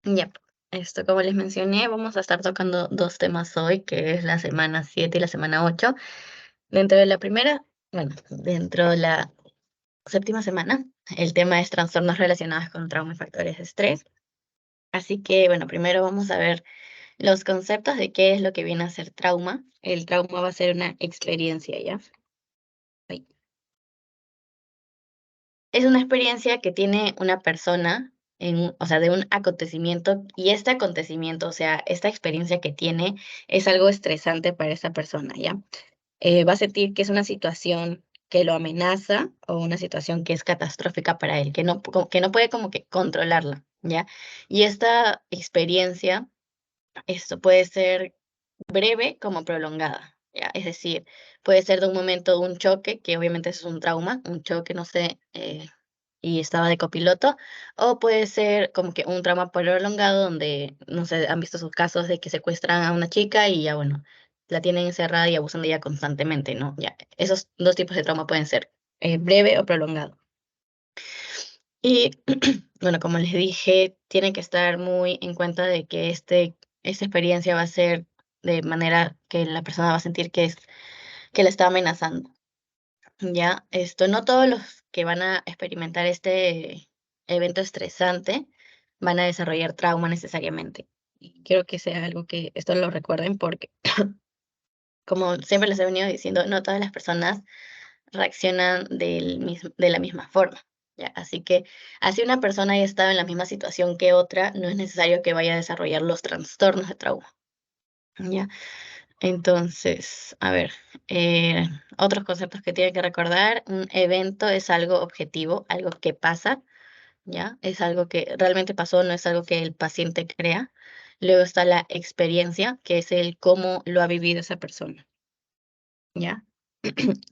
Ya, como les mencioné, vamos a estar tocando dos temas hoy, que es la semana 7 y la semana 8. Dentro de la primera, bueno, dentro de la séptima semana, el tema es trastornos relacionados con trauma y factores de estrés. Así que, bueno, primero vamos a ver los conceptos de qué es lo que viene a ser trauma. El trauma va a ser una experiencia, ¿ya? Ay. Es una experiencia que tiene una persona, o sea, de un acontecimiento, y este acontecimiento, o sea, esta experiencia que tiene es algo estresante para esa persona, ¿ya? Va a sentir que es una situación que lo amenaza o una situación que es catastrófica para él, que no puede como que controlarla, ¿ya? Y esta experiencia, esto puede ser breve como prolongada, ¿ya? Es decir, puede ser de un momento, un choque, que obviamente eso es un trauma, un choque, no sé, y estaba de copiloto, o puede ser como que un trauma prolongado donde, no sé, han visto sus casos de que secuestran a una chica y ya, bueno, la tienen encerrada y abusan de ella constantemente, ¿no? Ya, esos dos tipos de trauma pueden ser breve o prolongado. Y bueno, como les dije, tienen que estar muy en cuenta de que esta experiencia va a ser de manera que la persona va a sentir que la está amenazando. Ya, no todos los que van a experimentar este evento estresante van a desarrollar trauma necesariamente. Y quiero que sea algo que esto lo recuerden porque, como siempre les he venido diciendo, no todas las personas reaccionan de la misma forma. ¿Ya? Así que, así una persona haya estado en la misma situación que otra, no es necesario que vaya a desarrollar los trastornos de trauma. ¿Ya? Entonces, a ver, eh, otros conceptos que tiene que recordar, un evento es algo objetivo, algo que pasa, ¿ya? Es algo que realmente pasó, no es algo que el paciente crea. Luego está la experiencia, que es el cómo lo ha vivido esa persona, ¿ya?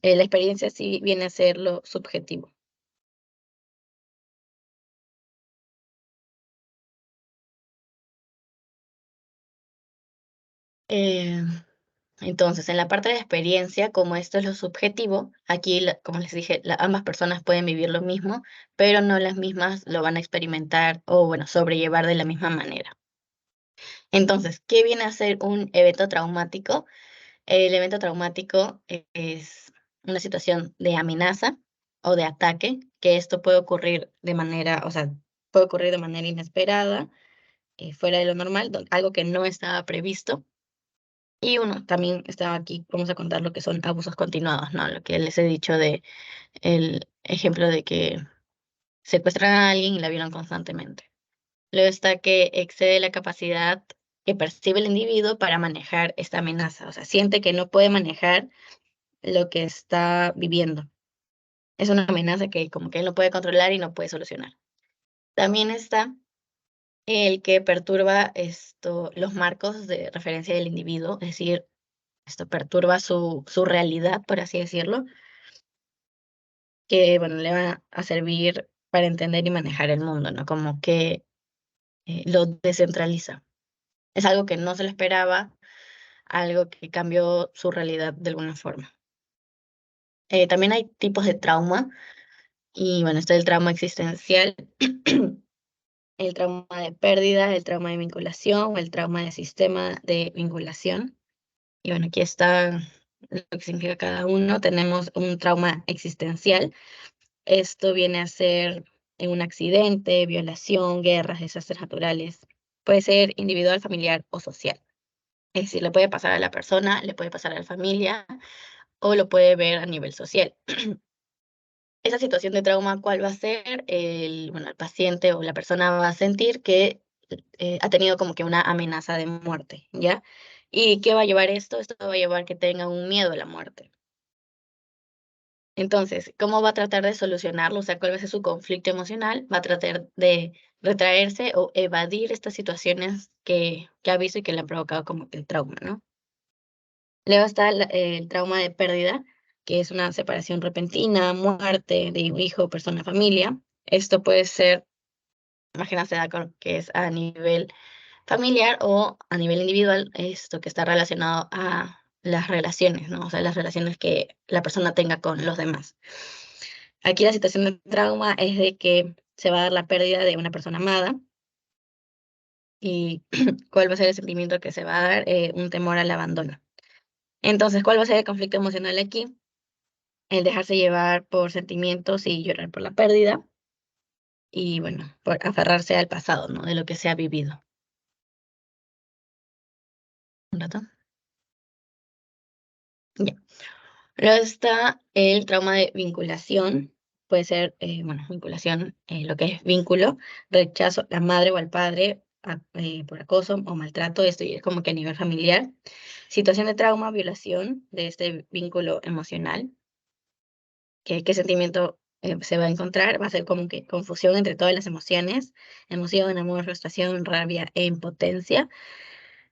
La experiencia sí viene a ser lo subjetivo. Eh, entonces, en la parte de experiencia, como esto es lo subjetivo, aquí, como les dije, ambas personas pueden vivir lo mismo, pero no las mismas lo van a experimentar o, bueno, sobrellevar de la misma manera. Entonces, ¿qué viene a ser un evento traumático? El evento traumático es una situación de amenaza o de ataque, que esto puede ocurrir de manera, o sea, puede ocurrir de manera inesperada, fuera de lo normal, algo que no estaba previsto. Y uno, también estaba aquí, vamos a contar lo que son abusos continuados, ¿no? Lo que les he dicho de el ejemplo de que secuestran a alguien y la violan constantemente. Luego está que excede la capacidad que percibe el individuo para manejar esta amenaza, o sea, siente que no puede manejar lo que está viviendo. Es una amenaza que como que él no puede controlar y no puede solucionar. También está el que perturba los marcos de referencia del individuo, es decir, esto perturba su realidad, por así decirlo, que, bueno, le va a servir para entender y manejar el mundo, ¿no? Como que lo descentraliza. Es algo que no se lo esperaba, algo que cambió su realidad de alguna forma. También hay tipos de trauma y, bueno, está el trauma existencial, el trauma de pérdida, el trauma de vinculación, el trauma de sistema de vinculación. Y, bueno, aquí está lo que significa cada uno. Tenemos un trauma existencial. Esto viene a ser en un accidente, violación, guerras, desastres naturales. Puede ser individual, familiar o social. Es decir, le puede pasar a la persona, le puede pasar a la familia o lo puede ver a nivel social. Esa situación de trauma, ¿cuál va a ser? Bueno, el paciente o la persona va a sentir que ha tenido como que una amenaza de muerte, ¿ya? ¿Y qué va a llevar esto? Esto va a llevar que tenga un miedo a la muerte. Entonces, ¿cómo va a tratar de solucionarlo? O sea, ¿cuál va a ser su conflicto emocional? Va a tratar de retraerse o evadir estas situaciones que ha visto y que le han provocado como que el trauma, ¿no? Luego está el trauma de pérdida, que es una separación repentina, muerte de un hijo, persona, familia. Esto puede ser, más que nada se da con que es a nivel familiar o a nivel individual, esto que está relacionado a las relaciones, ¿no? O sea, las relaciones que la persona tenga con los demás. Aquí la situación de trauma es de que se va a dar la pérdida de una persona amada, y cuál va a ser el sentimiento que se va a dar, un temor al abandono. Entonces, ¿cuál va a ser el conflicto emocional aquí? El dejarse llevar por sentimientos y llorar por la pérdida y, bueno, por aferrarse al pasado, ¿no? De lo que se ha vivido. ¿Un rato? Ya. Luego está el trauma de vinculación. Puede ser, bueno, vinculación, lo que es vínculo, rechazo a la madre o al padre por acoso o maltrato. Esto ya es como que a nivel familiar. Situación de trauma, violación de este vínculo emocional. ¿Qué sentimiento se va a encontrar? Va a ser como que confusión entre todas las emociones: emoción, amor, frustración, rabia e impotencia.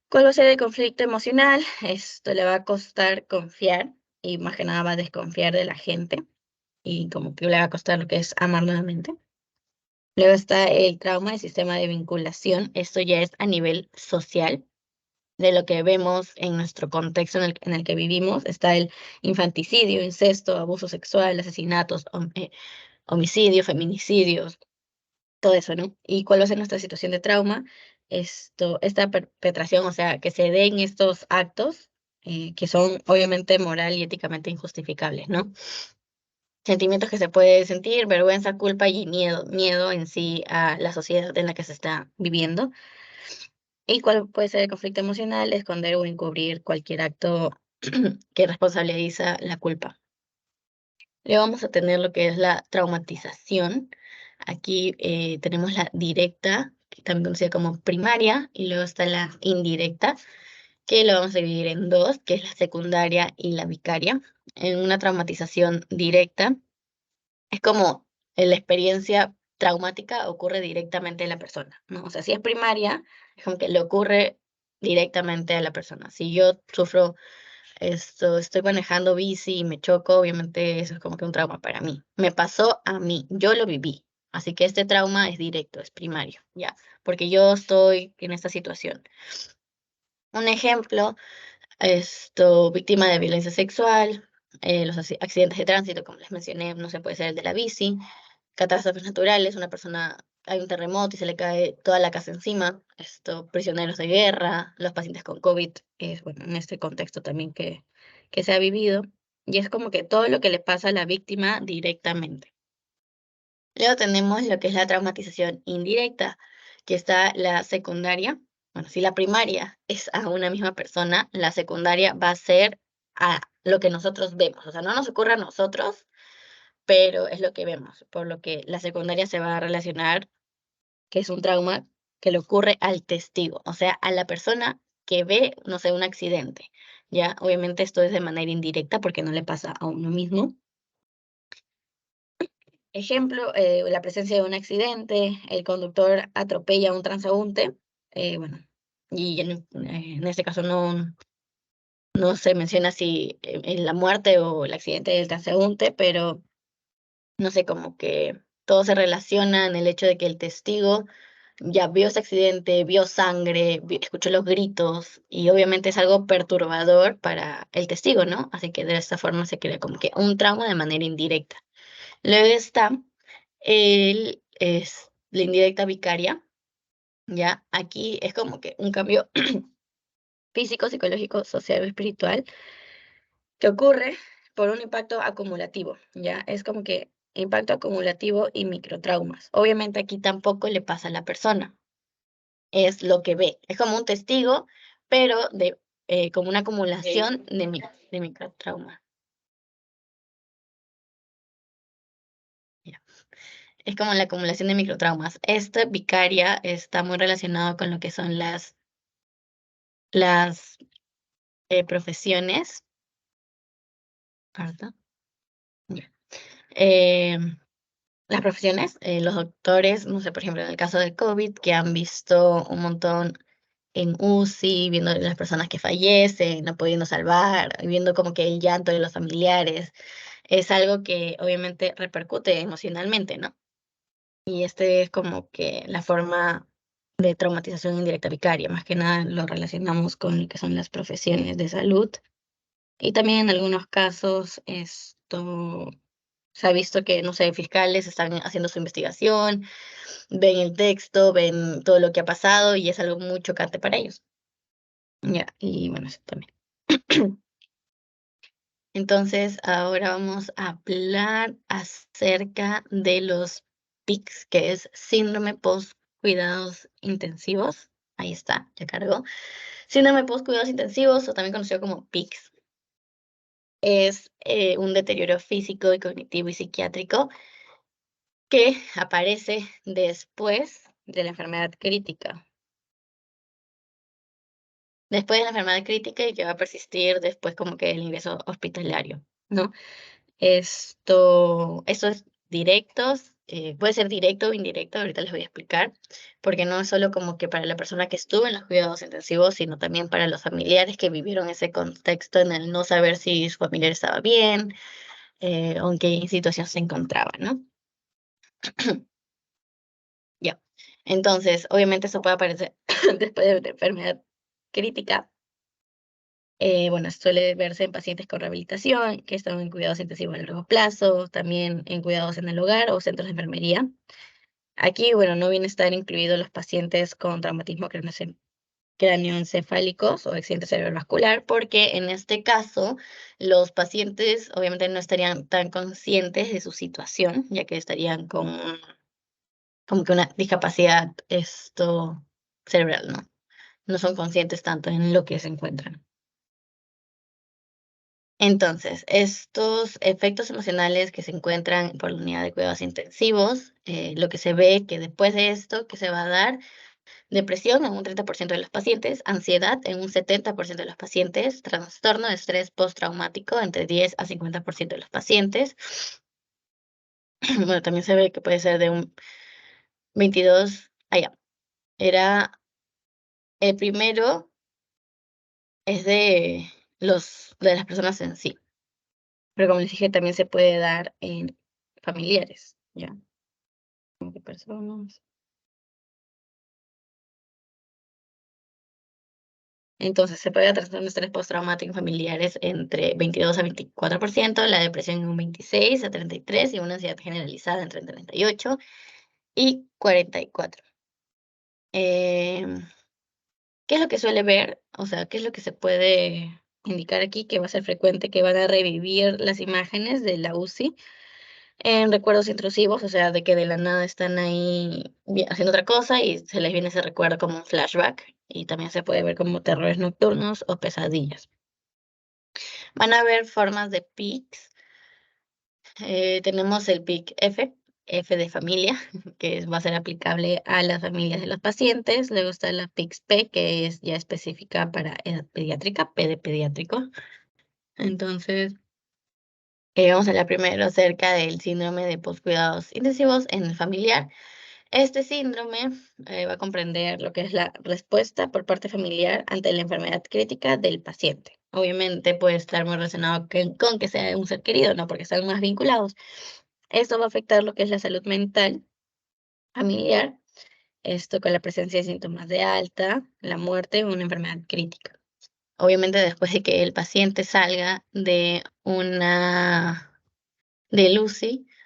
¿Cuál va a ser el conflicto emocional? Esto le va a costar confiar y más que nada va a desconfiar de la gente y como que le va a costar lo que es amar nuevamente. Luego está el trauma del sistema de vinculación. Esto ya es a nivel social, de lo que vemos en nuestro contexto en el que vivimos. Está el infanticidio, incesto, abuso sexual, asesinatos, homicidios, feminicidios, todo eso, ¿no? ¿Y cuál va a ser nuestra situación de trauma? Esta perpetración, o sea, que se den estos actos, que son obviamente moral y éticamente injustificables, ¿no? Sentimientos que se puede sentir: vergüenza, culpa y miedo en sí a la sociedad en la que se está viviendo. ¿Y cuál puede ser el conflicto emocional? Esconder o encubrir cualquier acto que responsabiliza la culpa. Luego vamos a tener lo que es la traumatización. Aquí tenemos la directa, que también conocida como primaria, y luego está la indirecta, que lo vamos a dividir en dos, que es la secundaria y la vicaria. En una traumatización directa, es como la experiencia traumática ocurre directamente en la persona, ¿no? O sea, si es primaria, es como que le ocurre directamente a la persona. Si yo sufro estoy manejando bici y me choco, obviamente eso es como que un trauma para mí. Me pasó a mí, yo lo viví. Así que este trauma es directo, es primario, ya, porque yo estoy en esta situación. Un ejemplo, víctima de violencia sexual, los accidentes de tránsito, como les mencioné, no se puede ser el de la bici, catástrofes naturales, una persona, hay un terremoto y se le cae toda la casa encima, prisioneros de guerra, los pacientes con COVID, es bueno, en este contexto también que se ha vivido, y es como que todo lo que le pasa a la víctima directamente. Luego tenemos lo que es la traumatización indirecta, que está la secundaria. Bueno, si la primaria es a una misma persona, la secundaria va a ser a lo que nosotros vemos. O sea, no nos ocurre a nosotros, pero es lo que vemos, por lo que la secundaria se va a relacionar, que es un trauma que le ocurre al testigo, o sea, a la persona que ve, no sé, un accidente, ¿ya? Obviamente esto es de manera indirecta porque no le pasa a uno mismo. Ejemplo, la presencia de un accidente, el conductor atropella a un transeúnte, bueno, y en este caso no se menciona si en la muerte o el accidente del transeúnte, pero no sé, como que todo se relaciona en el hecho de que el testigo ya vio ese accidente, vio sangre, escuchó los gritos y obviamente es algo perturbador para el testigo, ¿no? Así que de esta forma se crea como que un trauma de manera indirecta. Luego está la indirecta vicaria, ¿ya? Aquí es como que un cambio físico, psicológico, social o espiritual que ocurre por un impacto acumulativo, ¿ya? Es como que impacto acumulativo y microtraumas. Obviamente aquí tampoco le pasa a la persona, es lo que ve. Es como un testigo, pero como una acumulación de microtrauma. Ya. Es como la acumulación de microtraumas. Esta vicaria está muy relacionado con lo que son las profesiones, ¿verdad? Ya. Em, las profesiones, los doctores, no sé, por ejemplo, en el caso del COVID, que han visto un montón en UCI, viendo las personas que fallecen, no pudiendo salvar, viendo como que el llanto de los familiares, es algo que obviamente repercute emocionalmente, ¿no? Y este es como que la forma de traumatización indirecta vicaria, más que nada lo relacionamos con lo que son las profesiones de salud. Y también en algunos casos Se ha visto que, no sé, fiscales están haciendo su investigación, ven el texto, ven todo lo que ha pasado y es algo muy chocante para ellos. Ya, y bueno, eso también. Entonces, ahora vamos a hablar acerca de los PICS, que es síndrome post cuidados intensivos. Ahí está, ya cargó. Síndrome post cuidados intensivos, o también conocido como PICS, es un deterioro físico y cognitivo y psiquiátrico que aparece después de la enfermedad crítica. Después de la enfermedad crítica y que va a persistir después como que el ingreso hospitalario, ¿no? Estos directos, puede ser directo o indirecto, ahorita les voy a explicar, porque no es solo como que para la persona que estuvo en los cuidados intensivos, sino también para los familiares que vivieron ese contexto en el no saber si su familiar estaba bien, o en qué situación se encontraba, ¿no? Ya. Entonces, obviamente eso puede aparecer después de una enfermedad crítica. Bueno, suele verse en pacientes con rehabilitación, que están en cuidados intensivos a largo plazo, también en cuidados en el hogar o centros de enfermería. Aquí, bueno, no viene a estar incluidos los pacientes con traumatismo cráneoencefálicos o accidente cerebrovascular, porque en este caso los pacientes obviamente no estarían tan conscientes de su situación, ya que estarían con como que una discapacidad cerebral, ¿no? No son conscientes tanto en lo que se encuentran. Entonces, estos efectos emocionales que se encuentran por la unidad de cuidados intensivos, lo que se ve que después de esto, que se va a dar depresión en un 30% de los pacientes, ansiedad en un 70% de los pacientes, trastorno de estrés postraumático entre 10 a 50% de los pacientes. Bueno, también se ve que puede ser de un 22, allá. Era el primero es de las personas en sí, pero como les dije, también se puede dar en familiares, ¿ya? Como que personas. Entonces, se puede dar trastorno de estrés postraumático en familiares entre 22 a 24%, la depresión en un 26 a 33% y una ansiedad generalizada entre 38 y 44. Em, ¿Qué es lo que suele ver? O sea, ¿qué es lo que se puede indicar aquí? Que va a ser frecuente que van a revivir las imágenes de la UCI en recuerdos intrusivos, o sea, de que de la nada están ahí haciendo otra cosa y se les viene ese recuerdo como un flashback. Y también se puede ver como terrores nocturnos o pesadillas. Van a haber formas de PICS. Tenemos el PIC F, F de familia, que va a ser aplicable a las familias de los pacientes. Luego está la PICS P, que es ya específica para edad pediátrica, P de pediátrico. Entonces, vamos a hablar primero acerca del síndrome de poscuidados intensivos en el familiar. Este síndrome va a comprender lo que es la respuesta por parte familiar ante la enfermedad crítica del paciente. Obviamente puede estar muy relacionado con que sea un ser querido, ¿no? Porque están más vinculados. Esto va a afectar lo que es la salud mental familiar, esto con la presencia de síntomas de alta, la muerte o una enfermedad crítica. Obviamente después de que el paciente salga de UCI,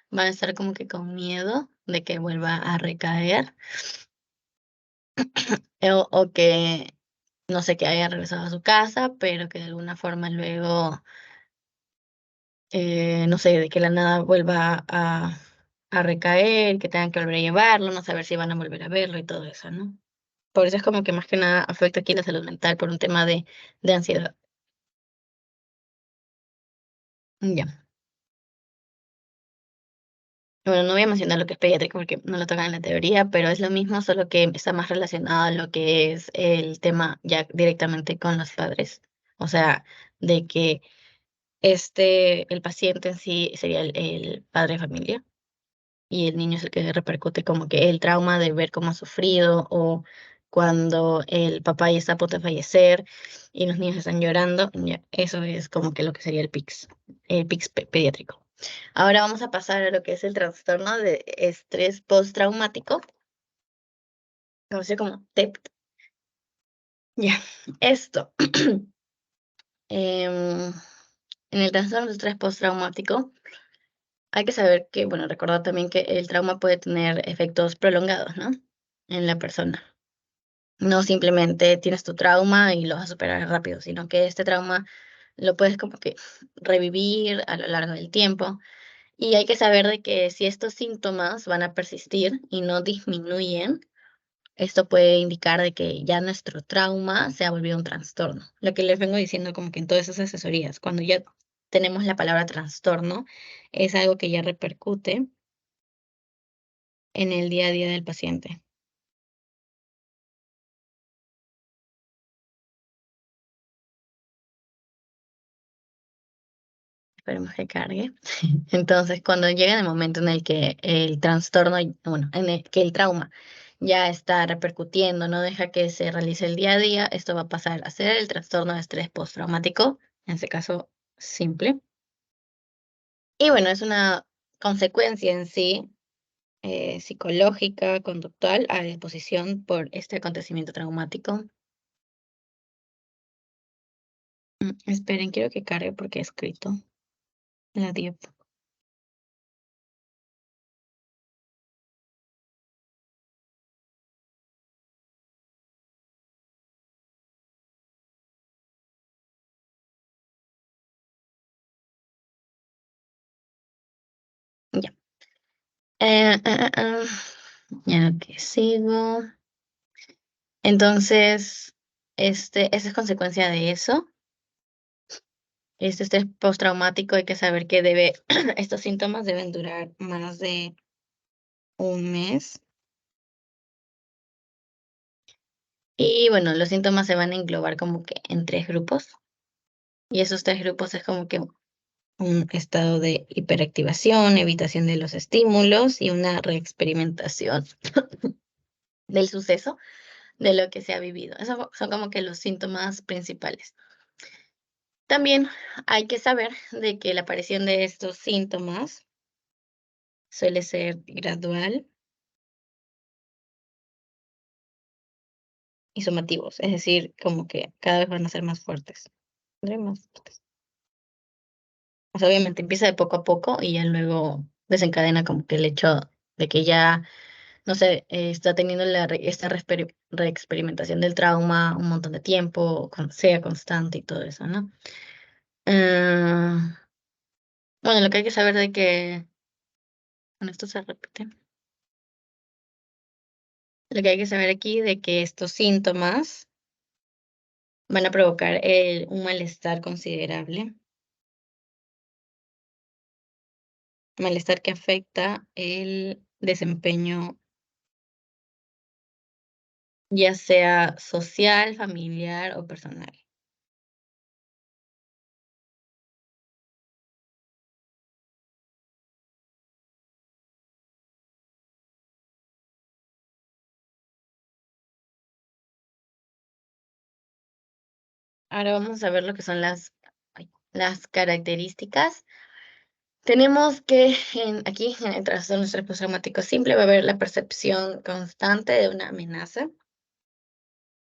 van a estar como que con miedo de que vuelva a recaer o que no sé, que haya regresado a su casa, pero que de alguna forma luego, no sé, de que la nada vuelva a recaer, que tengan que volver a llevarlo, no saber si van a volver a verlo y todo eso, ¿no? Por eso es como que más que nada afecta aquí la salud mental por un tema de ansiedad. Ya. Bueno, no voy a mencionar lo que es pediátrico porque no lo tocan en la teoría, pero es lo mismo, solo que está más relacionado a lo que es el tema ya directamente con los padres. O sea, de que el paciente en sí sería el padre de familia y el niño es el que repercute como que el trauma de ver cómo ha sufrido o cuando el papá ya está a punto de fallecer y los niños están llorando, ya, eso es como que lo que sería el PICS pediátrico. Ahora vamos a pasar a lo que es el trastorno de estrés postraumático, conocido como TEPT. Ya, esto. em, en el trastorno de estrés postraumático hay que saber que, bueno, recordar también que el trauma puede tener efectos prolongados, ¿no? En la persona. No simplemente tienes tu trauma y lo vas a superar rápido, sino que este trauma lo puedes como que revivir a lo largo del tiempo. Y hay que saber de que si estos síntomas van a persistir y no disminuyen, esto puede indicar de que ya nuestro trauma se ha volvido un trastorno. Lo que les vengo diciendo como que en todas esas asesorías, cuando ya tenemos la palabra trastorno, es algo que ya repercute en el día a día del paciente. Esperemos que cargue. Entonces, cuando llega el momento en el que el trastorno, bueno, en el que el trauma ya está repercutiendo, no deja que se realice el día a día, esto va a pasar a ser el trastorno de estrés postraumático, en este caso simple. Y bueno, es una consecuencia en sí, psicológica, conductual, a disposición por este acontecimiento traumático. Esperen, quiero que cargue porque he escrito la diapo. Ya. Eh, eh, eh, eh, Ya que sigo. Entonces, esa es consecuencia de eso. Este estrés postraumático, hay que saber que estos síntomas deben durar más de un mes. Y bueno, los síntomas se van a englobar como que en tres grupos. Y esos tres grupos es como que un estado de hiperactivación, evitación de los estímulos y una reexperimentación del suceso de lo que se ha vivido. Esos son como que los síntomas principales. También hay que saber de que la aparición de estos síntomas suele ser gradual y somativos, es decir, como que cada vez van a ser más fuertes. Más fuertes. O sea, obviamente empieza de poco a poco y ya luego desencadena como que el hecho de que ya, no sé, está teniendo esta reexperimentación del trauma un montón de tiempo, sea constante y todo eso, ¿no? Ah, bueno, lo que hay que saber de que, bueno, esto se repite. Lo que hay que saber aquí de que estos síntomas van a provocar un malestar considerable, malestar que afecta el desempeño, ya sea social, familiar o personal. Ahora vamos a ver lo que son las características. Tenemos que aquí en el trastorno de estrés postraumático simple va a haber la percepción constante de una amenaza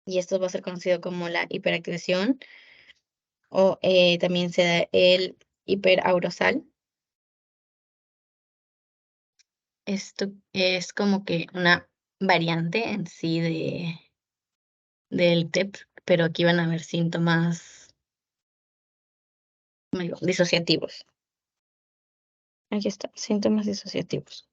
y esto va a ser conocido como la hiperactivación o también se da el hiperarousal. Esto es como que una variante en sí del TEP, pero aquí van a haber síntomas, ¿cómo digo? Disociativos. Aquí está, síntomas disociativos.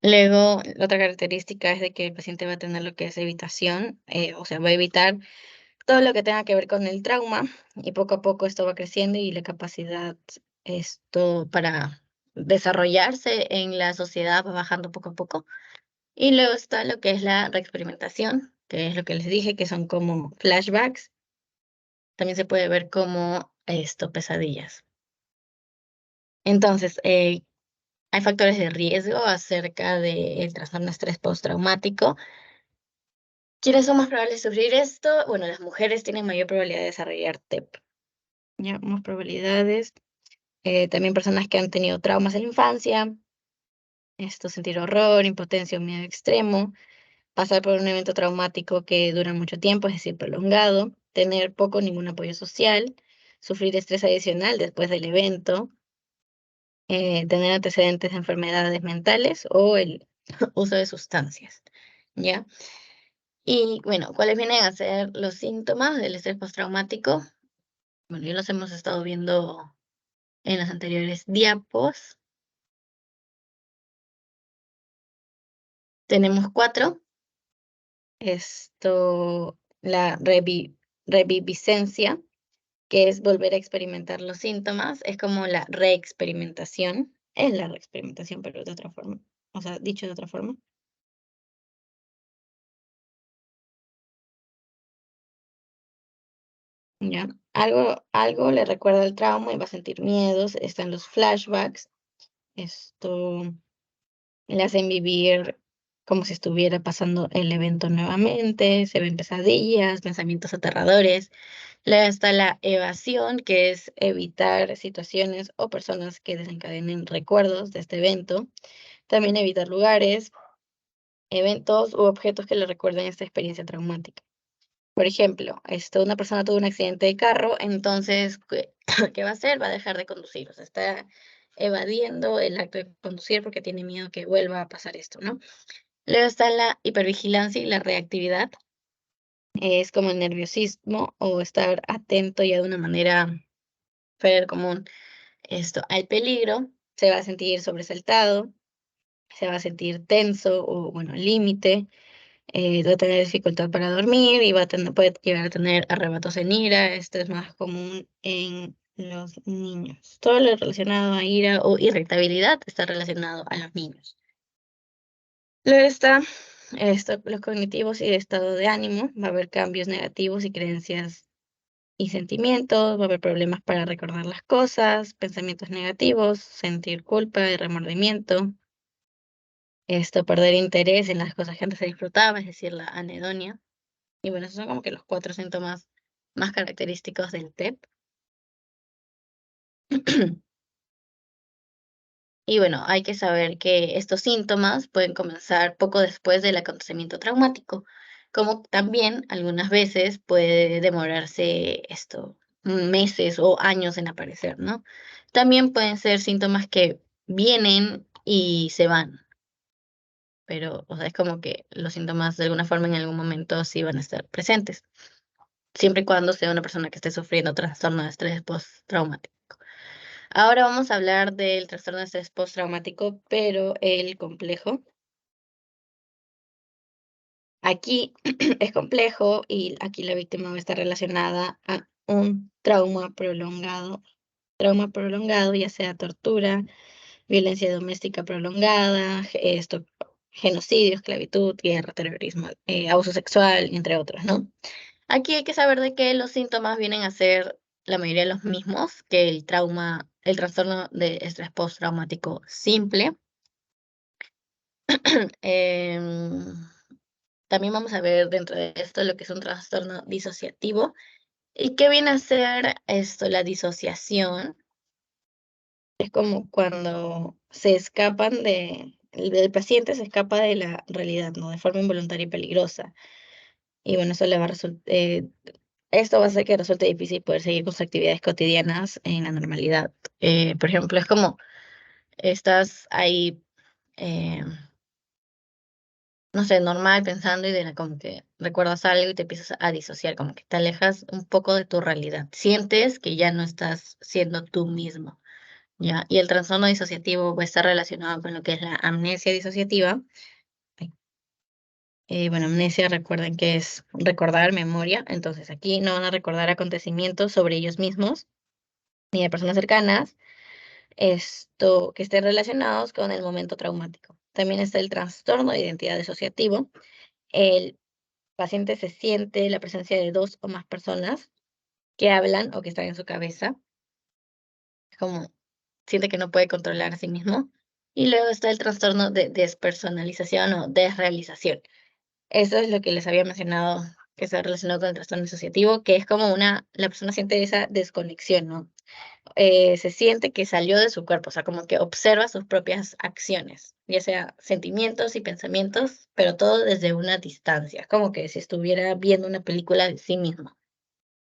Luego, la otra característica es de que el paciente va a tener lo que es evitación, o sea, va a evitar todo lo que tenga que ver con el trauma y poco a poco esto va creciendo y la capacidad esto para desarrollarse en la sociedad va bajando poco a poco. Y luego está lo que es la reexperimentación, que es lo que les dije, que son como flashbacks. También se puede ver como pesadillas. Entonces, hay factores de riesgo acerca del trastorno de estrés postraumático. ¿Quiénes son más probables de sufrir esto? Bueno, las mujeres tienen mayor probabilidad de desarrollar TEP. Ya, más probabilidades. También personas que han tenido traumas en la infancia, sentir horror, impotencia o miedo extremo, pasar por un evento traumático que dura mucho tiempo, es decir, prolongado, tener poco o ningún apoyo social, sufrir estrés adicional después del evento, tener antecedentes de enfermedades mentales o el uso de sustancias, ¿ya? Y bueno, ¿cuáles vienen a ser los síntomas del estrés postraumático? Bueno, ya los hemos estado viendo en las anteriores diapos. Tenemos cuatro. La reviviscencia, que es volver a experimentar los síntomas, es como la reexperimentación. Es la reexperimentación, pero de otra forma. O sea, dicho de otra forma. ¿Ya? Algo le recuerda el trauma y va a sentir miedos. Están los flashbacks. Esto le hacen vivir como si estuviera pasando el evento nuevamente. Se ven pesadillas, pensamientos aterradores. Luego está la evasión, que es evitar situaciones o personas que desencadenen recuerdos de este evento. También evitar lugares, eventos u objetos que le recuerden esta experiencia traumática. Por ejemplo, una persona tuvo un accidente de carro, entonces, ¿qué, qué va a hacer? Va a dejar de conducir, o sea, está evadiendo el acto de conducir porque tiene miedo que vuelva a pasar esto, ¿no? Luego está la hipervigilancia y la reactividad, es como el nerviosismo o estar atento ya de una manera fuera del común al peligro, se va a sentir sobresaltado, se va a sentir tenso o, bueno, al límite, va a tener dificultad para dormir y puede llegar a tener arrebatos en ira. Esto es más común en los niños. Todo lo relacionado a ira o irritabilidad está relacionado a los niños. Luego está los cognitivos y el estado de ánimo. Va a haber cambios negativos y creencias y sentimientos, va a haber problemas para recordar las cosas, pensamientos negativos, sentir culpa y remordimiento, perder interés en las cosas que antes se disfrutaba, es decir, la anedonia. Y bueno, esos son como que los cuatro síntomas más característicos del TEP. Y bueno, hay que saber que estos síntomas pueden comenzar poco después del acontecimiento traumático, como también algunas veces puede demorarse meses o años en aparecer, ¿no? También pueden ser síntomas que vienen y se van, pero o sea, es como que los síntomas de alguna forma en algún momento sí van a estar presentes, siempre y cuando sea una persona que esté sufriendo trastorno de estrés postraumático. Ahora vamos a hablar del trastorno de estrés postraumático, pero el complejo. Aquí es complejo y aquí la víctima va a estar relacionada a un trauma prolongado, ya sea tortura, violencia doméstica prolongada, genocidio, esclavitud, guerra, terrorismo, abuso sexual, entre otros, ¿no? Aquí hay que saber de que los síntomas vienen a ser la mayoría de los mismos que el trastorno de estrés postraumático simple. Em, También vamos a ver dentro de esto lo que es un trastorno disociativo. ¿Y qué viene a ser la disociación? Es como cuando el paciente se escapa de la realidad, ¿no? De forma involuntaria y peligrosa. Y bueno, eso le va a esto va a hacer que resulte difícil poder seguir con sus actividades cotidianas en la normalidad. Por ejemplo, es como estás ahí, eh, no sé, normal pensando y como que recuerdas algo y te empiezas a disociar, como que te alejas un poco de tu realidad. Sientes que ya no estás siendo tú mismo, ¿ya? Y el trastorno disociativo va a estar relacionado con lo que es la amnesia disociativa. Ay, bueno, amnesia, recuerden que es recordar memoria. Entonces, aquí no van a recordar acontecimientos sobre ellos mismos ni de personas cercanas, que estén relacionados con el momento traumático. También está el trastorno de identidad disociativo. El paciente se siente la presencia de dos o más personas que hablan o que están en su cabeza, como siente que no puede controlar a sí mismo. Y luego está el trastorno de despersonalización o desrealización. Eso es lo que les había mencionado, que está relacionado con el trastorno disociativo, que es como la persona siente esa desconexión, ¿no? se siente que salió de su cuerpo, o sea, como que observa sus propias acciones, ya sea sentimientos y pensamientos, pero todo desde una distancia, como que si estuviera viendo una película de sí mismo.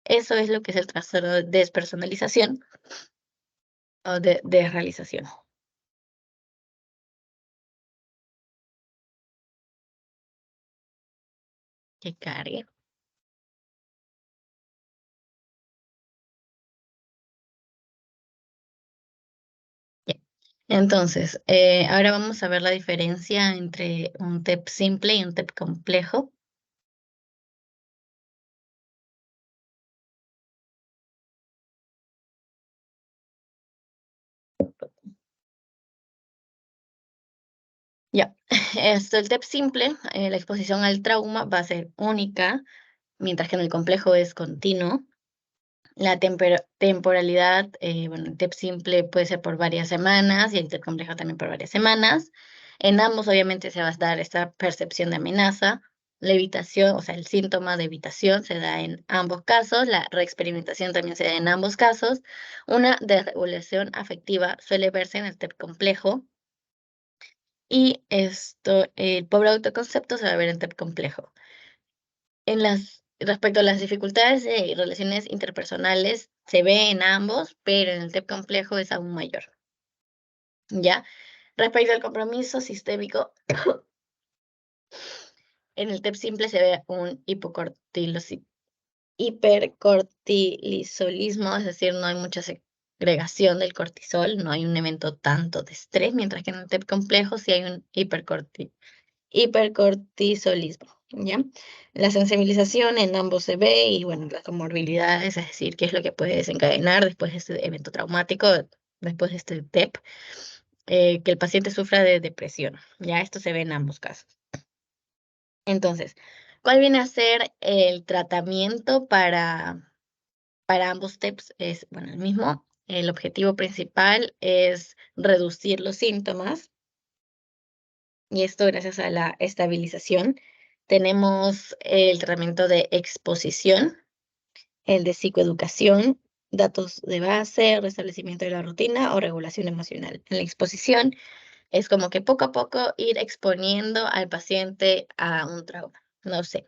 Eso es lo que es el trastorno de despersonalización o de desrealización. Que cargue. Ya. Entonces, ahora vamos a ver la diferencia entre un TEP simple y un TEP complejo. Ya, el TEP simple, la exposición al trauma va a ser única, mientras que en el complejo es continuo. La temporalidad, bueno, el TEP simple puede ser por varias semanas y el TEP complejo también por varias semanas. En ambos, obviamente, se va a dar esta percepción de amenaza. La evitación, o sea, el síntoma de evitación se da en ambos casos. La reexperimentación también se da en ambos casos. Una desregulación afectiva suele verse en el TEP complejo y el pobre autoconcepto se va a ver en TEP complejo. Respecto a las dificultades de relaciones interpersonales, se ve en ambos, pero en el TEP complejo es aún mayor, ¿ya? Respecto al compromiso sistémico, en el TEP simple se ve un hipercortisolismo, es decir, no hay mucha segregación del cortisol, no hay un evento tanto de estrés, mientras que en el TEP complejo sí hay un hipercortisolismo, ¿ya? La sensibilización en ambos se ve y, bueno, las comorbilidades, es decir, qué es lo que puede desencadenar después de este evento traumático, después de este TEP, que el paciente sufra de depresión, ¿ya? Esto se ve en ambos casos. Entonces, ¿cuál viene a ser el tratamiento para ambos TEPs? Es, bueno, el mismo. El objetivo principal es reducir los síntomas y esto gracias a la estabilización. Tenemos el tratamiento de exposición, el de psicoeducación, datos de base, restablecimiento de la rutina o regulación emocional. En la exposición es como que poco a poco ir exponiendo al paciente a un trauma. No sé,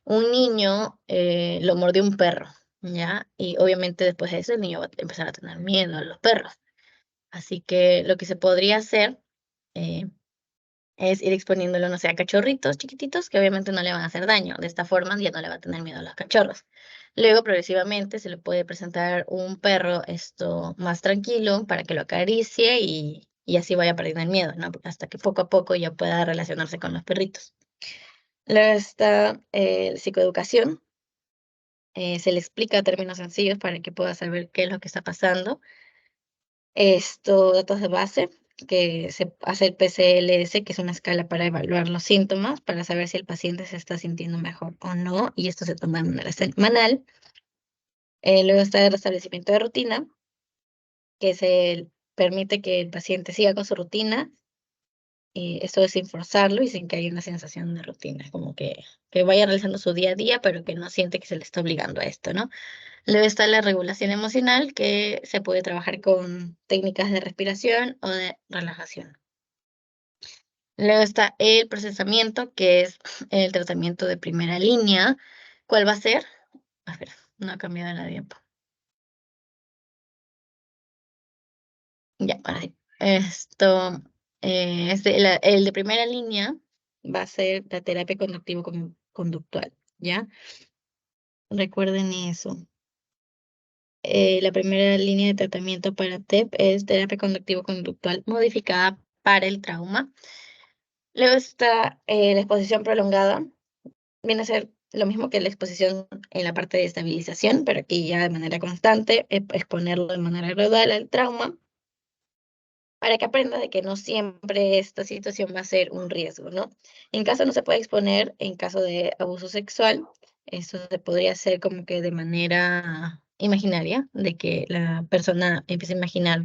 un niño lo mordió un perro, ¿ya? Y obviamente después de eso el niño va a empezar a tener miedo a los perros. Así que lo que se podría hacer eh, es ir exponiéndolo, no sé, a cachorritos chiquititos que obviamente no le van a hacer daño. De esta forma ya no le va a tener miedo a los cachorros. Luego, progresivamente, se le puede presentar un perro esto más tranquilo para que lo acaricie y así vaya perdiendo el miedo, ¿no? Hasta que poco a poco ya pueda relacionarse con los perritos. Luego está psicoeducación. Se le explica términos sencillos para que pueda saber qué es lo que está pasando. Datos de base, que se hace el PCLS, que es una escala para evaluar los síntomas, para saber si el paciente se está sintiendo mejor o no, y esto se toma de manera semanal. Luego está el restablecimiento de rutina, que permite que el paciente siga con su rutina, y esto es sin forzarlo y sin que haya una sensación de rutina, como que vaya realizando su día a día, pero que no siente que se le está obligando a esto, ¿no? Luego está la regulación emocional, que se puede trabajar con técnicas de respiración o de relajación. Luego está el procesamiento, que es el tratamiento de primera línea. ¿Cuál va a ser? A ver, no ha cambiado la tiempo. Ya, ahora sí. El de primera línea va a ser la terapia conductual, ¿ya? Recuerden eso. La primera línea de tratamiento para TEP es terapia conductivo-conductual modificada para el trauma. Luego está la exposición prolongada. Viene a ser lo mismo que la exposición en la parte de estabilización, pero aquí ya de manera constante, exponerlo de manera gradual al trauma para que aprenda de que no siempre esta situación va a ser un riesgo, ¿no? En caso no se puede exponer, en caso de abuso sexual, eso se podría hacer como que de manera imaginaria, de que la persona empiece a imaginar,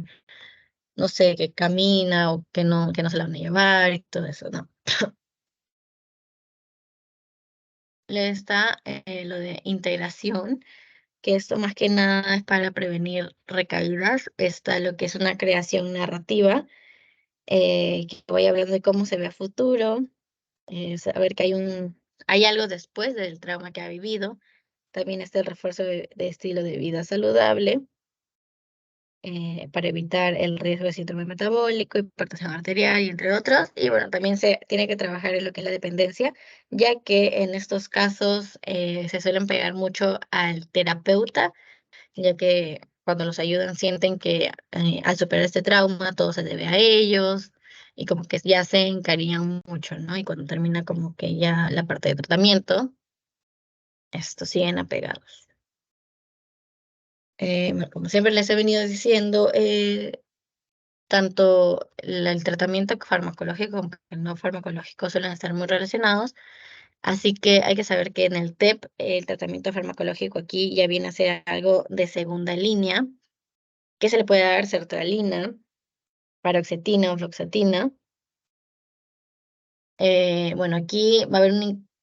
no sé, que camina o que no se la van a llevar y todo eso, ¿no? Le está lo de integración, que esto más que nada es para prevenir recaídas. Está lo que es una creación narrativa, que voy hablando de cómo se ve a futuro, saber que hay algo después del trauma que ha vivido. También está el refuerzo de estilo de vida saludable, para evitar el riesgo de síndrome metabólico, hipertensión arterial y entre otros. Y bueno, también se tiene que trabajar en lo que es la dependencia, ya que en estos casos se suelen pegar mucho al terapeuta, ya que cuando los ayudan sienten que al superar este trauma todo se debe a ellos y como que ya se encariñan mucho, ¿no? Y cuando termina como que ya la parte de tratamiento, estos siguen apegados. Bueno, como siempre les he venido diciendo, tanto el tratamiento farmacológico como el no farmacológico suelen estar muy relacionados, así que hay que saber que en el TEP el tratamiento farmacológico aquí ya viene a ser algo de segunda línea, que se le puede dar sertralina, paroxetina o fluoxetina. Bueno, aquí va a haber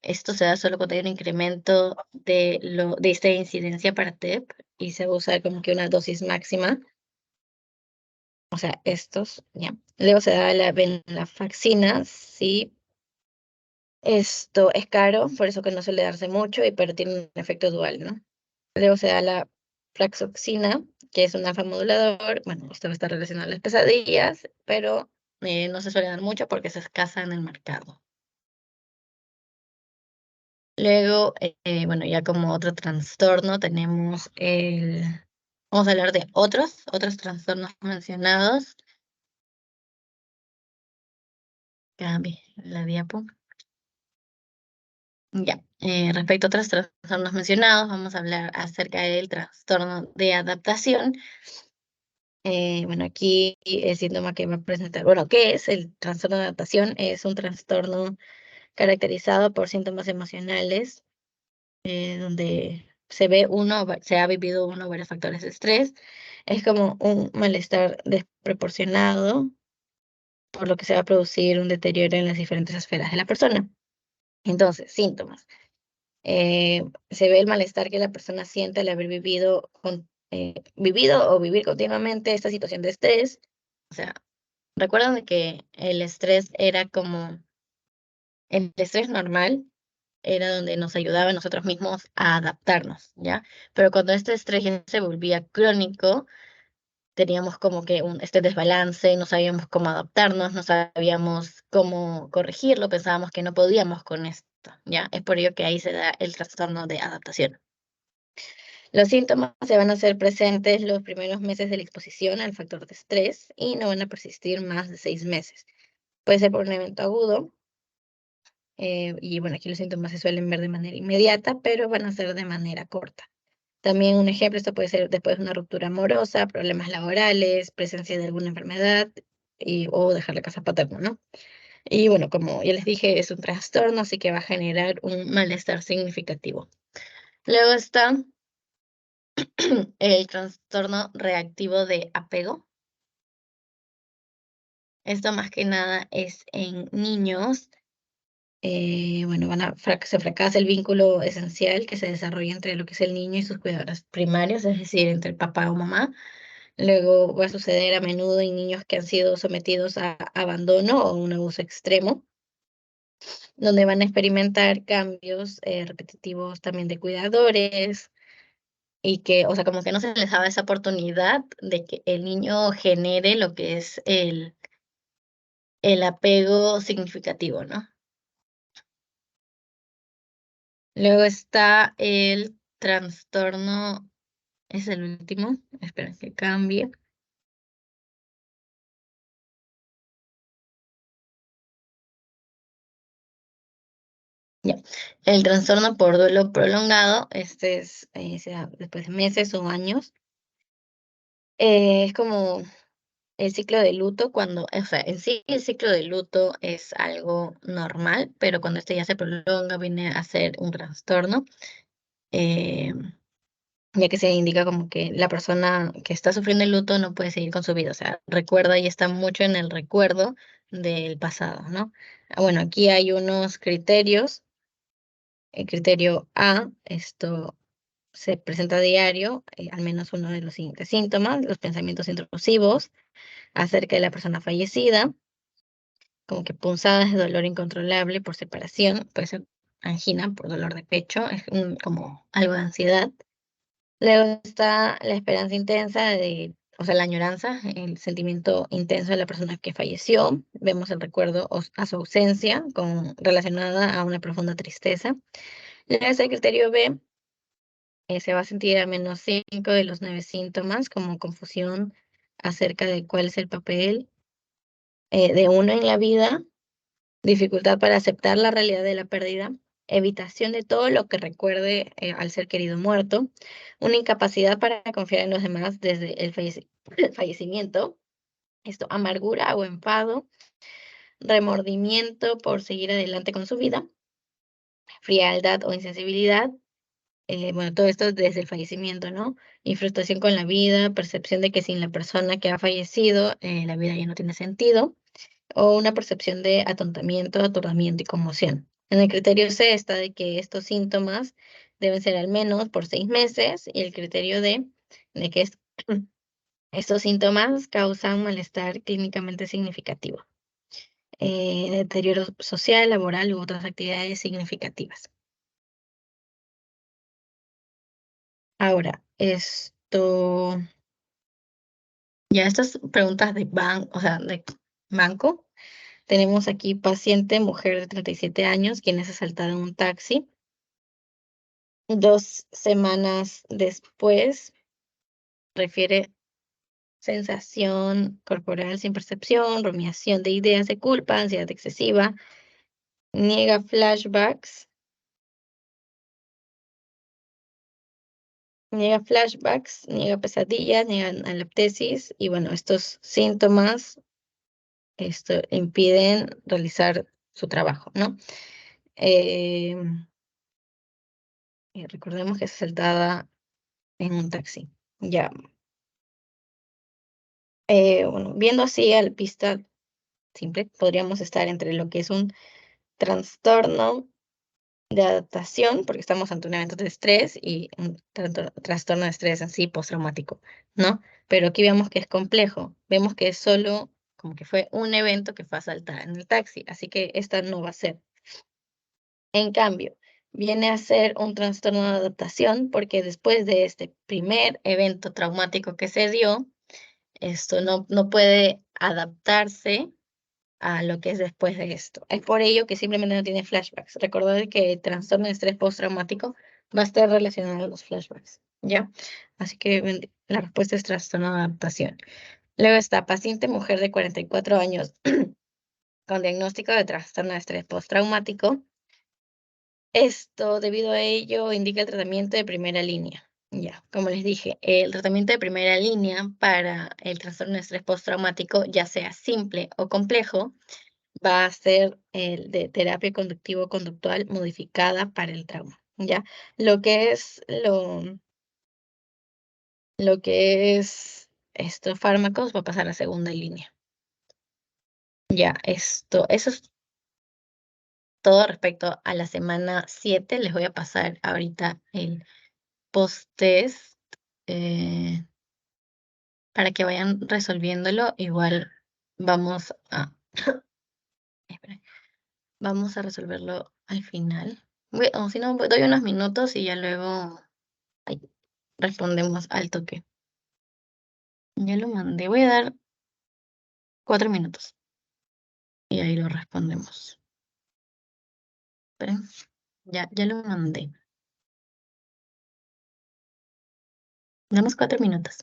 esto se da solo cuando hay un incremento de esta incidencia para TEP y se va a usar como que una dosis máxima, o sea, estos, ya. Luego se da la venlafaxina, sí. Esto es caro, por eso que no suele darse mucho, pero tiene un efecto dual, ¿no? Luego se da la flaxoxina, que es un alfa-modulador. Bueno, esto está relacionado a las pesadillas, pero no se suele dar mucho porque es escasa en el mercado. Luego, bueno, ya como otro trastorno tenemos vamos a hablar de otros trastornos mencionados. Cambie la diapo. Ya, respecto a otros trastornos mencionados, vamos a hablar acerca del trastorno de adaptación. Bueno, aquí el síntoma que va a presentar, bueno, ¿qué es el trastorno de adaptación? Es un trastorno caracterizado por síntomas emocionales, donde se ha vivido uno o varios factores de estrés. Es como un malestar desproporcionado, por lo que se va a producir un deterioro en las diferentes esferas de la persona. Entonces, síntomas. Se ve el malestar que la persona siente al haber vivido o vivir continuamente esta situación de estrés. O sea, recuerdan de que el estrés era como, el estrés normal era donde nos ayudaba a nosotros mismos a adaptarnos, ¿ya? Pero cuando este estrés ya se volvía crónico, teníamos como que este desbalance, no sabíamos cómo adaptarnos, no sabíamos cómo corregirlo, pensábamos que no podíamos con esto, ¿ya? Es por ello que ahí se da el trastorno de adaptación. Los síntomas se van a hacer presentes los primeros meses de la exposición al factor de estrés y no van a persistir más de 6 meses. Puede ser por un evento agudo, y bueno, aquí los síntomas se suelen ver de manera inmediata, pero van a ser de manera corta. También un ejemplo, esto puede ser después de una ruptura amorosa, problemas laborales, presencia de alguna enfermedad o dejar la casa paterna, ¿no? Y bueno, como ya les dije, es un trastorno, así que va a generar un malestar significativo. Luego está el trastorno reactivo de apego. Esto más que nada es en niños. Bueno, se fracasa el vínculo esencial que se desarrolla entre lo que es el niño y sus cuidadores primarios, es decir, entre el papá o mamá. Luego va a suceder a menudo en niños que han sido sometidos a abandono o un abuso extremo, donde van a experimentar cambios repetitivos también de cuidadores y que, o sea, como que no se les daba esa oportunidad de que el niño genere lo que es el apego significativo, ¿no? Luego está el trastorno, es el último, esperen que cambie. Ya. El trastorno por duelo prolongado, este se da después de meses o años. Es como el ciclo de luto cuando, o sea, en sí el ciclo de luto es algo normal, pero cuando este ya se prolonga viene a ser un trastorno. eh, ya que se indica como que la persona que está sufriendo el luto no puede seguir con su vida, o sea, recuerda y está mucho en el recuerdo del pasado, ¿no? Bueno, aquí hay unos criterios. El criterio A, esto se presenta a diario, al menos uno de los siguientes síntomas: los pensamientos intrusivos acerca de la persona fallecida, como que punzadas de dolor incontrolable por separación, puede ser angina por dolor de pecho, es como algo de ansiedad. Luego está la esperanza intensa o sea, la añoranza, el sentimiento intenso de la persona que falleció. Vemos el recuerdo a su ausencia relacionada a una profunda tristeza. Luego está el criterio B, se va a sentir al menos 5 de los 9 síntomas, como confusión acerca de cuál es el papel de uno en la vida, dificultad para aceptar la realidad de la pérdida, evitación de todo lo que recuerde al ser querido muerto, una incapacidad para confiar en los demás desde el el fallecimiento, amargura o enfado, remordimiento por seguir adelante con su vida, frialdad o insensibilidad, bueno, todo esto desde el fallecimiento, ¿no? Y frustración con la vida, percepción de que sin la persona que ha fallecido, la vida ya no tiene sentido, o una percepción de atontamiento, aturdimiento y conmoción. En el criterio C está de que estos síntomas deben ser al menos por 6 meses, y el criterio D de que estos síntomas causan malestar clínicamente significativo, deterioro social, laboral u otras actividades significativas. Ahora, ya estas preguntas o sea, de banco. Tenemos aquí paciente, mujer de 37 años, quien es asaltada en un taxi. 2 semanas después, refiere sensación corporal sin percepción, rumiación de ideas de culpa, ansiedad excesiva, niega flashbacks, niega pesadillas, niega analeptesis, y bueno, estos síntomas impiden realizar su trabajo, ¿no? Recordemos que es asaltada en un taxi. Ya. Bueno, viendo así a la pista simple, podríamos estar entre lo que es un trastorno de adaptación, porque estamos ante un evento de estrés, y un trastorno de estrés en sí postraumático, ¿no? Pero aquí vemos que es complejo, vemos que es solo como que fue un evento que fue asaltada en el taxi, así que esta no va a ser. En cambio, viene a ser un trastorno de adaptación porque después de este primer evento traumático que se dio, esto no puede adaptarse a lo que es después de esto. Es por ello que simplemente no tiene flashbacks. Recordad que el trastorno de estrés postraumático va a estar relacionado a los flashbacks, ¿ya? Así que la respuesta es trastorno de adaptación. Luego está paciente mujer de 44 años con diagnóstico de trastorno de estrés postraumático. Esto, debido a ello, indica el tratamiento de primera línea. Ya, como les dije, el tratamiento de primera línea para el trastorno de estrés postraumático, ya sea simple o complejo, va a ser el de terapia conductivo-conductual modificada para el trauma, ¿ya? Lo que es lo que es estos fármacos va a pasar a segunda línea. Ya, eso es todo respecto a la semana 7. Les voy a pasar ahorita el post-test, eh, para que vayan resolviéndolo. Igual vamos a esperen, vamos a resolverlo al final. O si no, doy unos minutos y ya luego ay, respondemos al toque. Ya lo mandé, voy a dar 4 minutos y ahí lo respondemos. Esperen, ya lo mandé. Damos 4 minutos.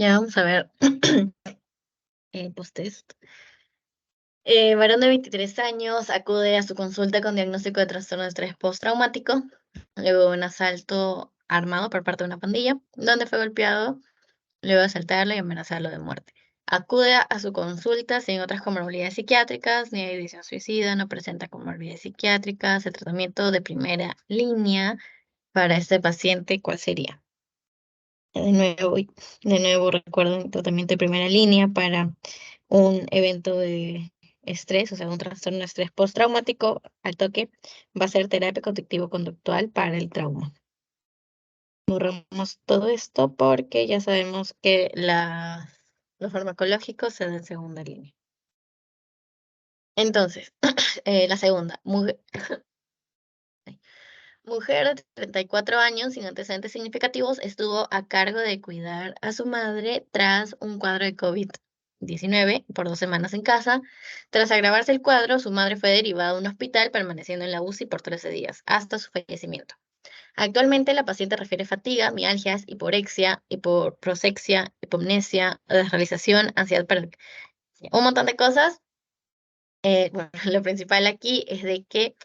Ya vamos a ver el post-test. Varón de 23 años acude a su consulta con diagnóstico de trastorno de estrés postraumático, luego de un asalto armado por parte de una pandilla, donde fue golpeado, luego de asaltarlo y amenazarlo de muerte. Acude a su consulta sin otras comorbilidades psiquiátricas, ni ideación suicida, no presenta comorbilidades psiquiátricas. El tratamiento de primera línea para este paciente, ¿cuál sería? De nuevo recuerden, tratamiento de primera línea para un evento de estrés, o sea, un trastorno de estrés postraumático al toque, va a ser terapia conductivo-conductual para el trauma. Borramos todo esto porque ya sabemos que los farmacológicos se dan en segunda línea. Entonces, la segunda, mujer de 34 años sin antecedentes significativos estuvo a cargo de cuidar a su madre tras un cuadro de COVID-19 por 2 semanas en casa. Tras agravarse el cuadro, su madre fue derivada a un hospital, permaneciendo en la UCI por 13 días, hasta su fallecimiento. Actualmente la paciente refiere fatiga, mialgias, hiporexia, hipoprosexia, hipomnesia, desrealización, ansiedad, un montón de cosas. Bueno, lo principal aquí es de que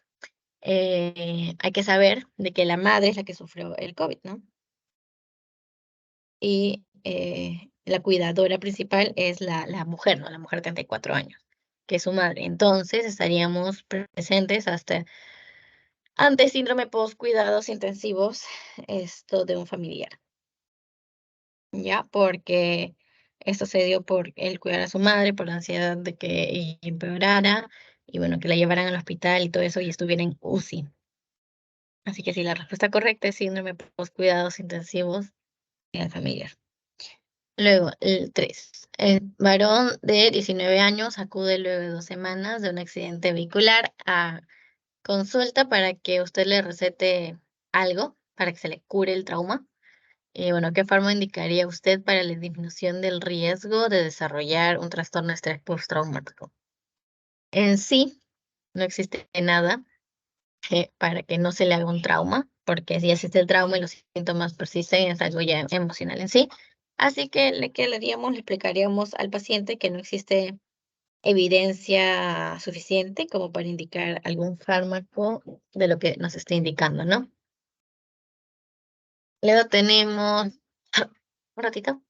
hay que saber de que la madre es la que sufrió el COVID, ¿no? Y la cuidadora principal es la mujer, ¿no? La mujer de 34 años, que es su madre. Entonces estaríamos presentes hasta ante síndrome post cuidados intensivos, esto de un familiar, ¿ya? Porque esto se dio por el cuidar a su madre, por la ansiedad de que empeorara, y bueno, que la llevaran al hospital y todo eso, y estuviera en UCI. Así que sí, la respuesta correcta es síndrome post cuidados intensivos en el familiar. Luego, el 3. El varón de 19 años acude luego de 2 semanas de un accidente vehicular a consulta para que usted le recete algo, para que se le cure el trauma. Bueno, ¿qué fármaco indicaría usted para la disminución del riesgo de desarrollar un trastorno de estrés postraumático? En sí, no existe nada para que no se le haga un trauma, porque si existe el trauma y los síntomas persisten, es algo ya emocional en sí. Así que ¿qué le haríamos? Le explicaríamos al paciente que no existe evidencia suficiente como para indicar algún fármaco de lo que nos esté indicando, ¿no? Luego tenemos, un ratito.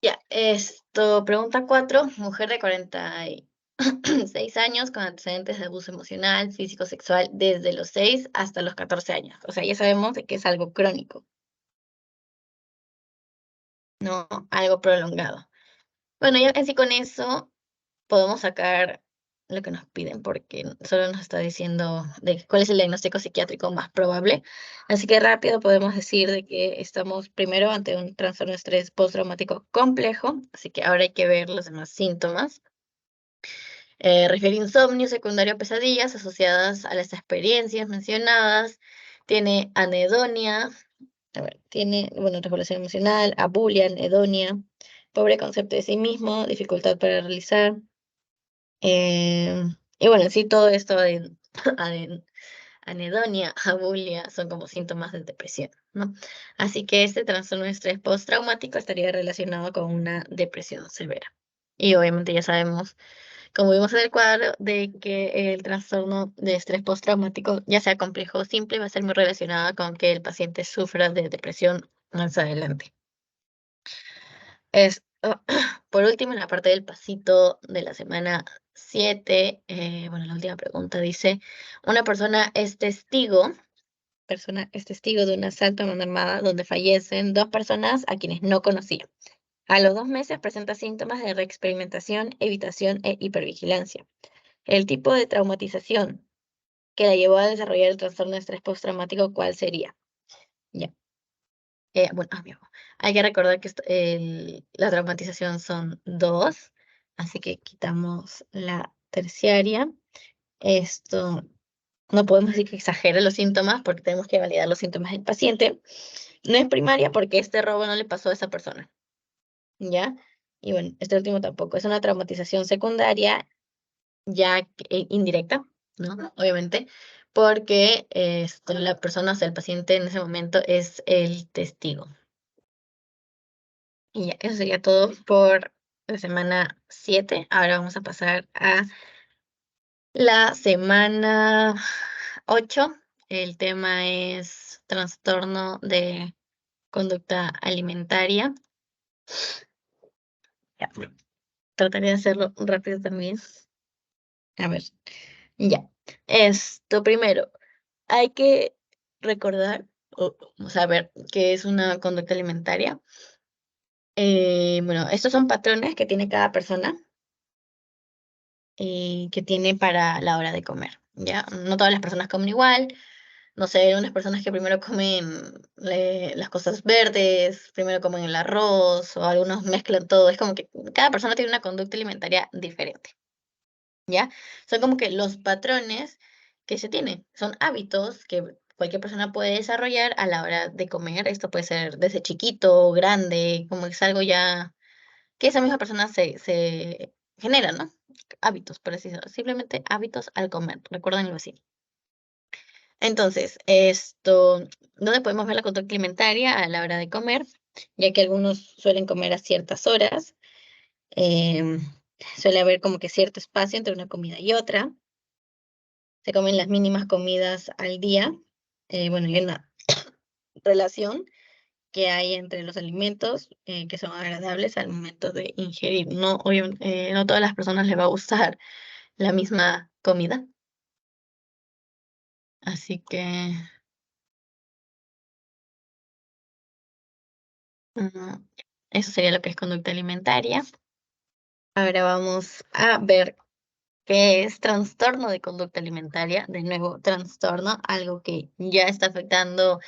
Ya, pregunta 4, mujer de 46 años con antecedentes de abuso emocional, físico, sexual desde los 6 hasta los 14 años. O sea, ya sabemos de que es algo crónico, no algo prolongado. Bueno, ya en sí con eso podemos sacar lo que nos piden porque solo nos está diciendo de cuál es el diagnóstico psiquiátrico más probable. Así que rápido podemos decir de que estamos primero ante un trastorno de estrés postraumático complejo, así que ahora hay que ver los demás síntomas. Refiere insomnio secundario a pesadillas asociadas a las experiencias mencionadas. Tiene anedonia, a ver, tiene, bueno, regulación emocional, abulia, anedonia, pobre concepto de sí mismo, dificultad para realizar. Y bueno, en sí todo esto de anedonia, abulia, son como síntomas de depresión, ¿no? Así que este trastorno de estrés postraumático estaría relacionado con una depresión severa. Y obviamente ya sabemos, como vimos en el cuadro, de que el trastorno de estrés postraumático, ya sea complejo o simple, va a ser muy relacionado con que el paciente sufra de depresión más adelante. Es, por último, en la parte del pasito de la semana 7, bueno, la última pregunta dice, una persona es testigo de un asalto a mano armada donde fallecen 2 personas a quienes no conocía. A los 2 meses presenta síntomas de reexperimentación, evitación e hipervigilancia. El tipo de traumatización que la llevó a desarrollar el trastorno de estrés postraumático, ¿cuál sería? Ya. Bueno, viejo, hay que recordar que la traumatización son dos, así que quitamos la terciaria. Esto, no podemos decir que exagere los síntomas porque tenemos que validar los síntomas del paciente. No es primaria porque este robo no le pasó a esa persona, ¿ya? Y bueno, este último tampoco. Es una traumatización secundaria ya indirecta, ¿no? Obviamente, porque la persona, o sea, el paciente en ese momento es el testigo. Y ya, eso sería todo por la semana 7. Ahora vamos a pasar a la semana 8. El tema es trastorno de conducta alimentaria. Ya, trataré de hacerlo rápido también. A ver, ya. Esto primero, hay que recordar o saber qué es una conducta alimentaria. Bueno, estos son patrones que tiene cada persona que tiene para la hora de comer, ¿ya? No todas las personas comen igual. No sé, hay unas personas que primero comen las cosas verdes, primero comen el arroz, o algunos mezclan todo. Es como que cada persona tiene una conducta alimentaria diferente, ¿ya? Son como que los patrones que se tienen, son hábitos que cualquier persona puede desarrollar a la hora de comer. Esto puede ser desde chiquito, grande, como que es algo ya que esa misma persona se genera, ¿no? Hábitos, por así decirlo. Simplemente hábitos al comer, recuérdenlo así. Entonces, ¿dónde podemos ver la conducta alimentaria a la hora de comer? Ya que algunos suelen comer a ciertas horas, em, suele haber como que cierto espacio entre una comida y otra, se comen las mínimas comidas al día, bueno, y una relación que hay entre los alimentos que son agradables al momento de ingerir. No, no todas las personas les va a gustar la misma comida, así que ujú, eso sería lo que es conducta alimentaria. Ahora vamos a ver qué es trastorno de conducta alimentaria. De nuevo, trastorno, algo que ya está afectando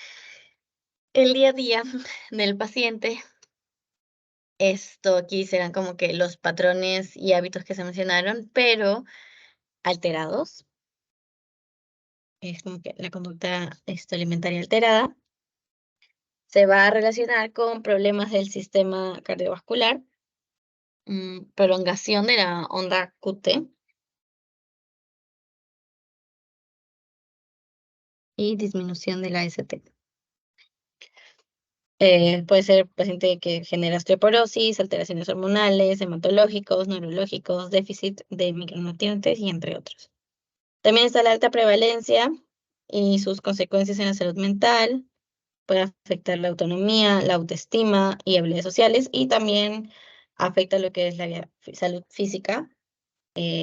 el día a día del paciente. Esto aquí serán como que los patrones y hábitos que se mencionaron, pero alterados. Es como que la conducta alimentaria alterada se va a relacionar con problemas del sistema cardiovascular, prolongación de la onda QT y disminución de la ST. Puede ser paciente que genera osteoporosis, alteraciones hormonales, hematológicos, neurológicos, déficit de micronutrientes y entre otros. También está la alta prevalencia y sus consecuencias en la salud mental. Puede afectar la autonomía, la autoestima y habilidades sociales, y también afecta lo que es la salud física,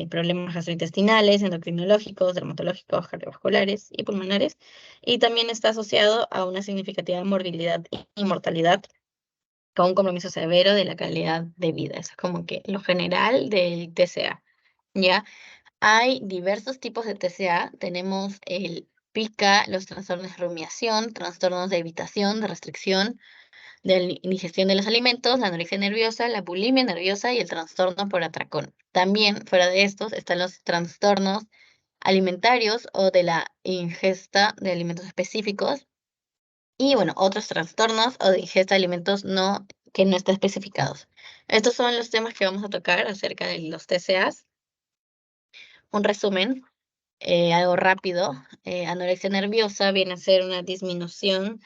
problemas gastrointestinales, endocrinológicos, dermatológicos, cardiovasculares y pulmonares, y también está asociado a una significativa morbilidad y mortalidad con un compromiso severo de la calidad de vida. Eso es como que lo general del TCA, ¿ya? Hay diversos tipos de TCA. Tenemos el PICA, los trastornos de rumiación, trastornos de evitación, de restricción, de indigestión de los alimentos, la anorexia nerviosa, la bulimia nerviosa y el trastorno por atracón. También, fuera de estos, están los trastornos alimentarios o de la ingesta de alimentos específicos y, bueno, otros trastornos o de ingesta de alimentos que no están especificados. Estos son los temas que vamos a tocar acerca de los TCAs. Un resumen, algo rápido. Anorexia nerviosa viene a ser una disminución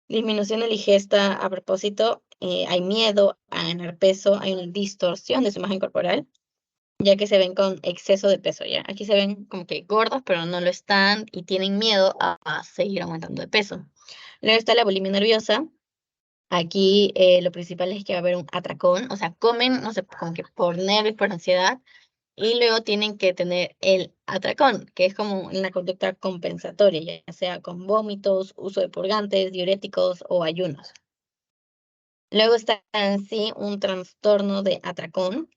de la ingesta a propósito. Hay miedo a ganar peso, hay una distorsión de su imagen corporal, ya que se ven con exceso de peso, ¿ya? Aquí se ven como que gordos, pero no lo están y tienen miedo a seguir aumentando de peso. Luego está la bulimia nerviosa. Aquí lo principal es que va a haber un atracón, o sea, comen, no sé, como que por nervios, por ansiedad, y luego tienen que tener el atracón, que es como una conducta compensatoria, ya sea con vómitos, uso de purgantes, diuréticos o ayunos. Luego está en sí un trastorno de atracón,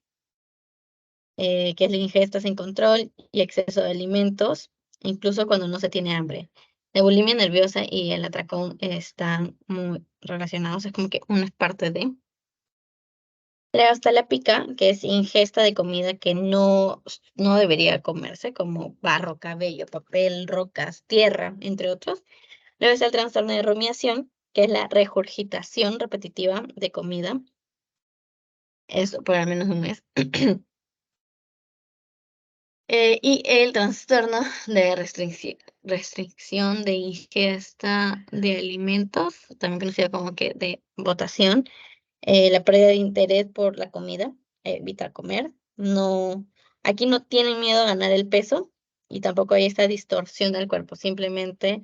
que es la ingesta sin control y exceso de alimentos, incluso cuando no se tiene hambre. La bulimia nerviosa y el atracón están muy relacionados, es como que uno es parte de. Luego está la pica, que es ingesta de comida que no debería comerse, como barro, cabello, papel, rocas, tierra, entre otros. Luego está el trastorno de rumiación, que es la regurgitación repetitiva de comida, eso por al menos un mes. Y el trastorno de restricción de ingesta de alimentos, también conocido como que de botación, la pérdida de interés por la comida, evitar comer. No, aquí no tienen miedo a ganar el peso y tampoco hay esta distorsión del cuerpo, simplemente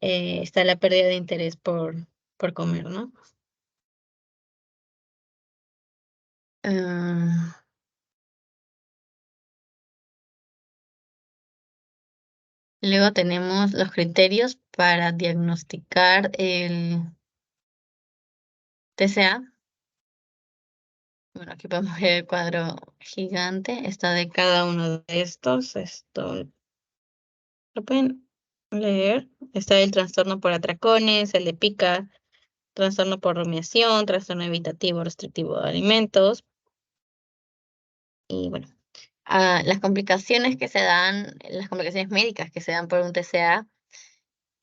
está la pérdida de interés por comer, ¿no? Ah, luego tenemos los criterios para diagnosticar el TCA. Bueno, aquí podemos ver el cuadro gigante, está de cada uno de estos. Esto lo pueden leer. Está el trastorno por atracones, el de pica, trastorno por rumiación, trastorno evitativo restrictivo de alimentos. Y bueno, las complicaciones que se dan, las complicaciones médicas que se dan por un TCA,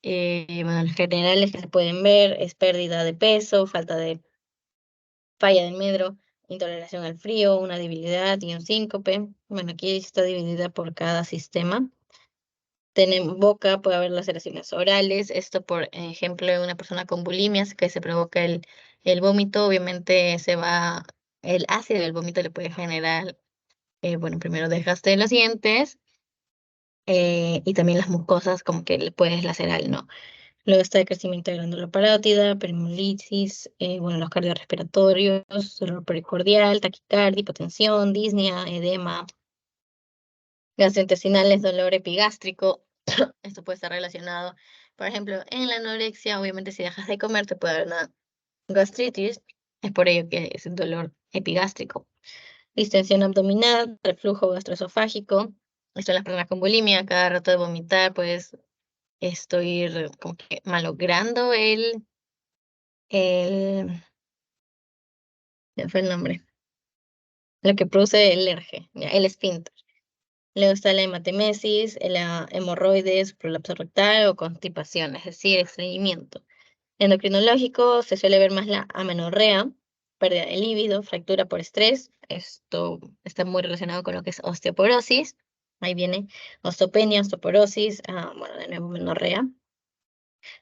bueno, en generales que se pueden ver es pérdida de peso, falta de falla del medro, intoleración al frío, una debilidad y un síncope. Bueno, aquí está dividida por cada sistema. Tenemos boca, puede haber laceraciones orales. Esto, por ejemplo, en una persona con bulimias, que se provoca el vómito, obviamente el ácido del vómito le puede generar, bueno, primero desgaste de los dientes y también las mucosas, como que le puedes lacerar, ¿no? Luego está el crecimiento de glándula parótida, peritonitis, bueno, los cardiorrespiratorios, dolor pericordial, taquicardia, hipotensión, disnea, edema, gastrointestinales, dolor epigástrico. Esto puede estar relacionado, por ejemplo, en la anorexia, obviamente si dejas de comer te puede dar una gastritis, es por ello que es el dolor epigástrico. Distensión abdominal, reflujo gastroesofágico. Esto en las personas con bulimia, cada rato de vomitar, pues estoy como que malogrando el, ya fue el nombre, lo que produce el ERGE, ya, el esfínter. Luego está la hematemesis, la hemorroides, prolapso rectal o constipación, es decir, estreñimiento. Endocrinológico se suele ver más la amenorrea, pérdida de líbido, fractura por estrés. Esto está muy relacionado con lo que es osteoporosis. Ahí viene osteopenia, osteoporosis, bueno, de nuevo menorrea.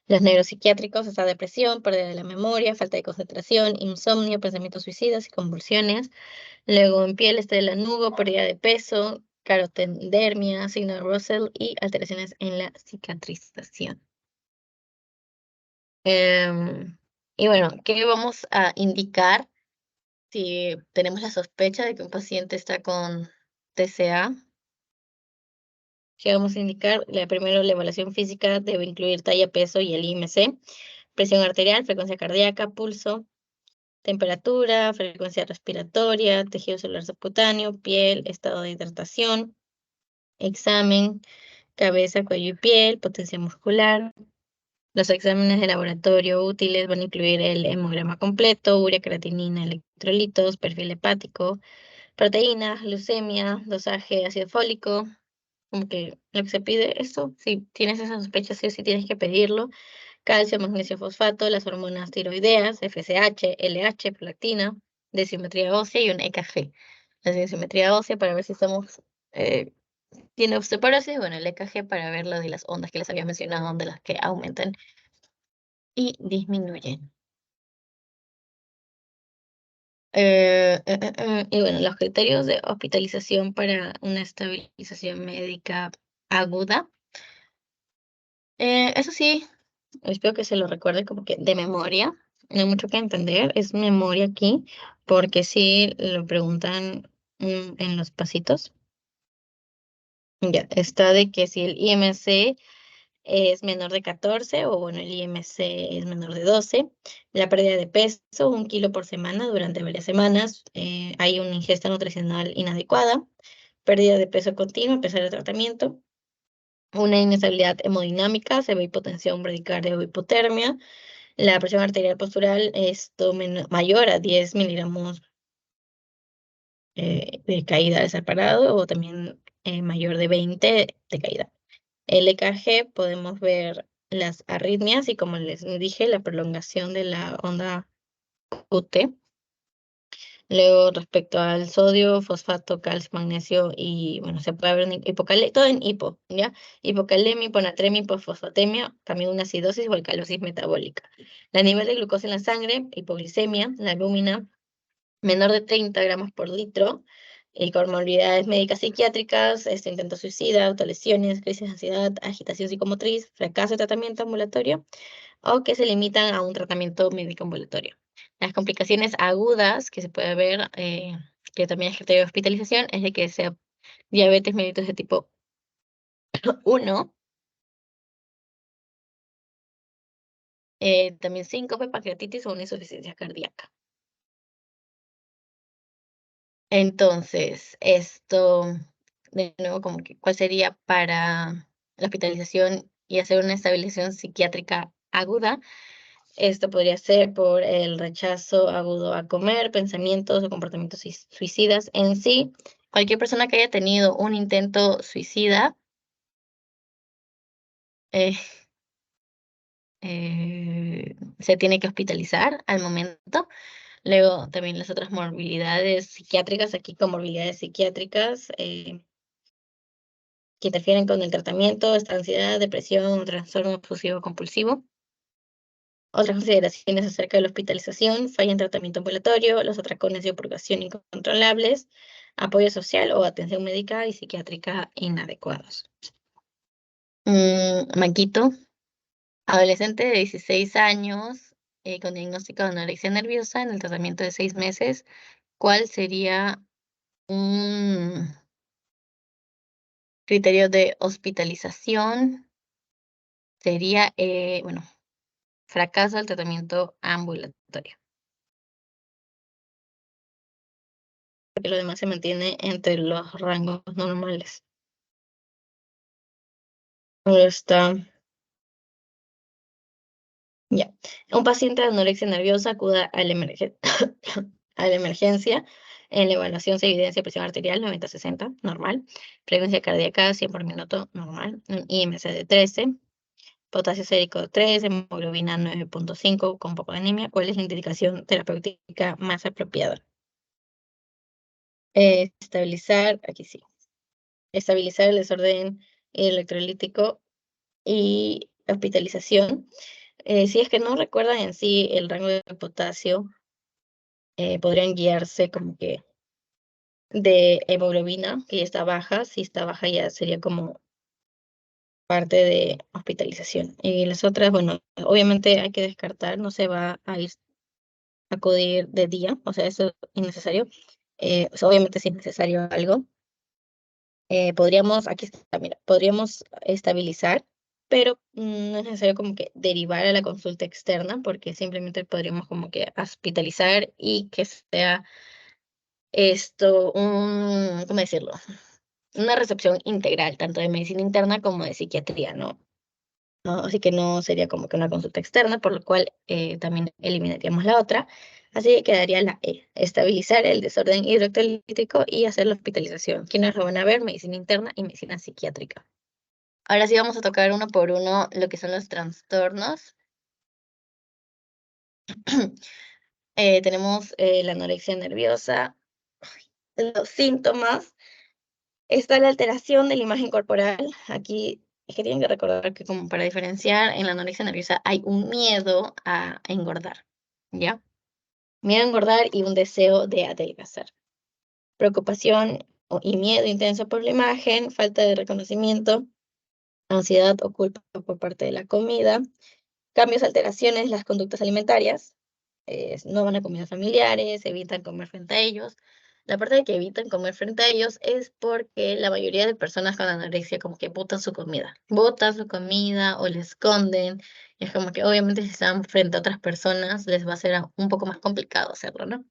Los neuropsiquiátricos, está depresión, pérdida de la memoria, falta de concentración, insomnio, pensamientos suicidas y convulsiones. Luego en piel está el lanugo, pérdida de peso, carotendermia, signo de Russell y alteraciones en la cicatrización. Y bueno, ¿qué vamos a indicar si tenemos la sospecha de que un paciente está con TCA? ¿Qué vamos a indicar? Primero, la evaluación física debe incluir talla, peso y el IMC, presión arterial, frecuencia cardíaca, pulso, temperatura, frecuencia respiratoria, tejido celular subcutáneo, piel, estado de hidratación, examen, cabeza, cuello y piel, potencia muscular. Los exámenes de laboratorio útiles van a incluir el hemograma completo, urea, creatinina, electrolitos, perfil hepático, proteínas, leucemia, dosaje ácido fólico, como que lo que se pide, esto, si tienes esa sospecha, sí o sí tienes que pedirlo. Calcio, magnesio, fosfato, las hormonas tiroideas, FSH, LH, prolactina, densitometría ósea y un EKG. La densitometría ósea para ver si estamos, tiene osteoporosis, bueno, el EKG para ver lo de las ondas que les había mencionado, de las que aumentan y disminuyen. Y bueno, los criterios de hospitalización para una estabilización médica aguda. Eso sí, espero que se lo recuerde como que de memoria. No hay mucho que entender, es memoria aquí, porque sí lo preguntan en los pasitos. Ya, está de que si el IMC es menor de 14 o bueno, el IMC es menor de 12, la pérdida de peso, 1 kilo por semana durante varias semanas, hay una ingesta nutricional inadecuada, pérdida de peso continua a pesar del tratamiento, una inestabilidad hemodinámica, se ve hipotensión bradicardia o hipotermia, la presión arterial postural es mayor a 10 miligramos de caída separado o también mayor de 20 de caída. El EKG podemos ver las arritmias y, como les dije, la prolongación de la onda QT. Luego, respecto al sodio, fosfato, calcio, magnesio y, bueno, se puede ver en todo en hipo, ¿ya? Hipocalemia, hiponatremia, hipofosfatemia, también una acidosis o alcalosis metabólica. El nivel de glucosa en la sangre, hipoglicemia, la albúmina menor de 30 gramos por litro, y comorbilidades médicas psiquiátricas, intento suicida, autolesiones, crisis de ansiedad, agitación psicomotriz, fracaso de tratamiento ambulatorio, o que se limitan a un tratamiento médico ambulatorio. Las complicaciones agudas que se puede ver, que también es criterio de hospitalización, es de que sea diabetes mellitus de tipo 1, también síncope, pancreatitis o una insuficiencia cardíaca. Entonces, esto, de nuevo, como que, ¿cuál sería para la hospitalización y hacer una estabilización psiquiátrica aguda? Esto podría ser por el rechazo agudo a comer, pensamientos o comportamientos suicidas en sí. Cualquier persona que haya tenido un intento suicida eh, se tiene que hospitalizar al momento. Luego también las otras morbilidades psiquiátricas, aquí comorbilidades psiquiátricas que interfieren con el tratamiento, esta ansiedad, depresión, trastorno obsesivo compulsivo. Otras consideraciones acerca de la hospitalización: falla en tratamiento ambulatorio, los atracones de purgación incontrolables, apoyo social o atención médica y psiquiátrica inadecuados. Maquito, adolescente de 16 años con diagnóstico de anorexia nerviosa en el tratamiento de 6 meses. ¿Cuál sería un criterio de hospitalización? Sería, bueno, fracaso del tratamiento ambulatorio, porque lo demás se mantiene entre los rangos normales. Ahora está, ya. Un paciente de anorexia nerviosa acuda a la a la emergencia. En la evaluación se evidencia presión arterial 90-60, normal. Frecuencia cardíaca 100 por minuto, normal. Un IMC de 13. Potasio sérico 3, hemoglobina 9.5 con poco de anemia. ¿Cuál es la indicación terapéutica más apropiada? Estabilizar, aquí sí. Estabilizar el desorden electrolítico y hospitalización. Si es que no recuerdan en sí el rango de potasio, podrían guiarse como que de hemoglobina, que ya está baja. Si está baja, ya sería como parte de hospitalización. Y las otras, bueno, obviamente hay que descartar, no se va a ir a acudir de día, o sea, eso es innecesario. O sea, obviamente si es necesario algo, podríamos, aquí está, mira, podríamos estabilizar, pero no es necesario como que derivar a la consulta externa, porque simplemente podríamos como que hospitalizar y que sea esto ¿cómo decirlo? Una recepción integral, tanto de medicina interna como de psiquiatría, ¿no? Así que no sería como que una consulta externa, por lo cual también eliminaríamos la otra. Así que quedaría la E: estabilizar el desorden hidrocolítico y hacer la hospitalización. ¿Quiénes lo van a ver? Medicina interna y medicina psiquiátrica. Ahora sí vamos a tocar uno por uno lo que son los trastornos. Tenemos la anorexia nerviosa. Los síntomas: está la alteración de la imagen corporal. Aquí es que tienen que recordar que, como para diferenciar, en la anorexia nerviosa hay un miedo a engordar, ¿ya? Miedo a engordar y un deseo de adelgazar. Preocupación y miedo intenso por la imagen, falta de reconocimiento, ansiedad o culpa por parte de la comida, cambios, alteraciones, las conductas alimentarias, no van a comidas familiares, evitan comer frente a ellos. La parte de que evitan comer frente a ellos es porque la mayoría de personas con anorexia como que botan su comida o la esconden. Es como que obviamente si están frente a otras personas les va a ser un poco más complicado hacerlo, ¿no?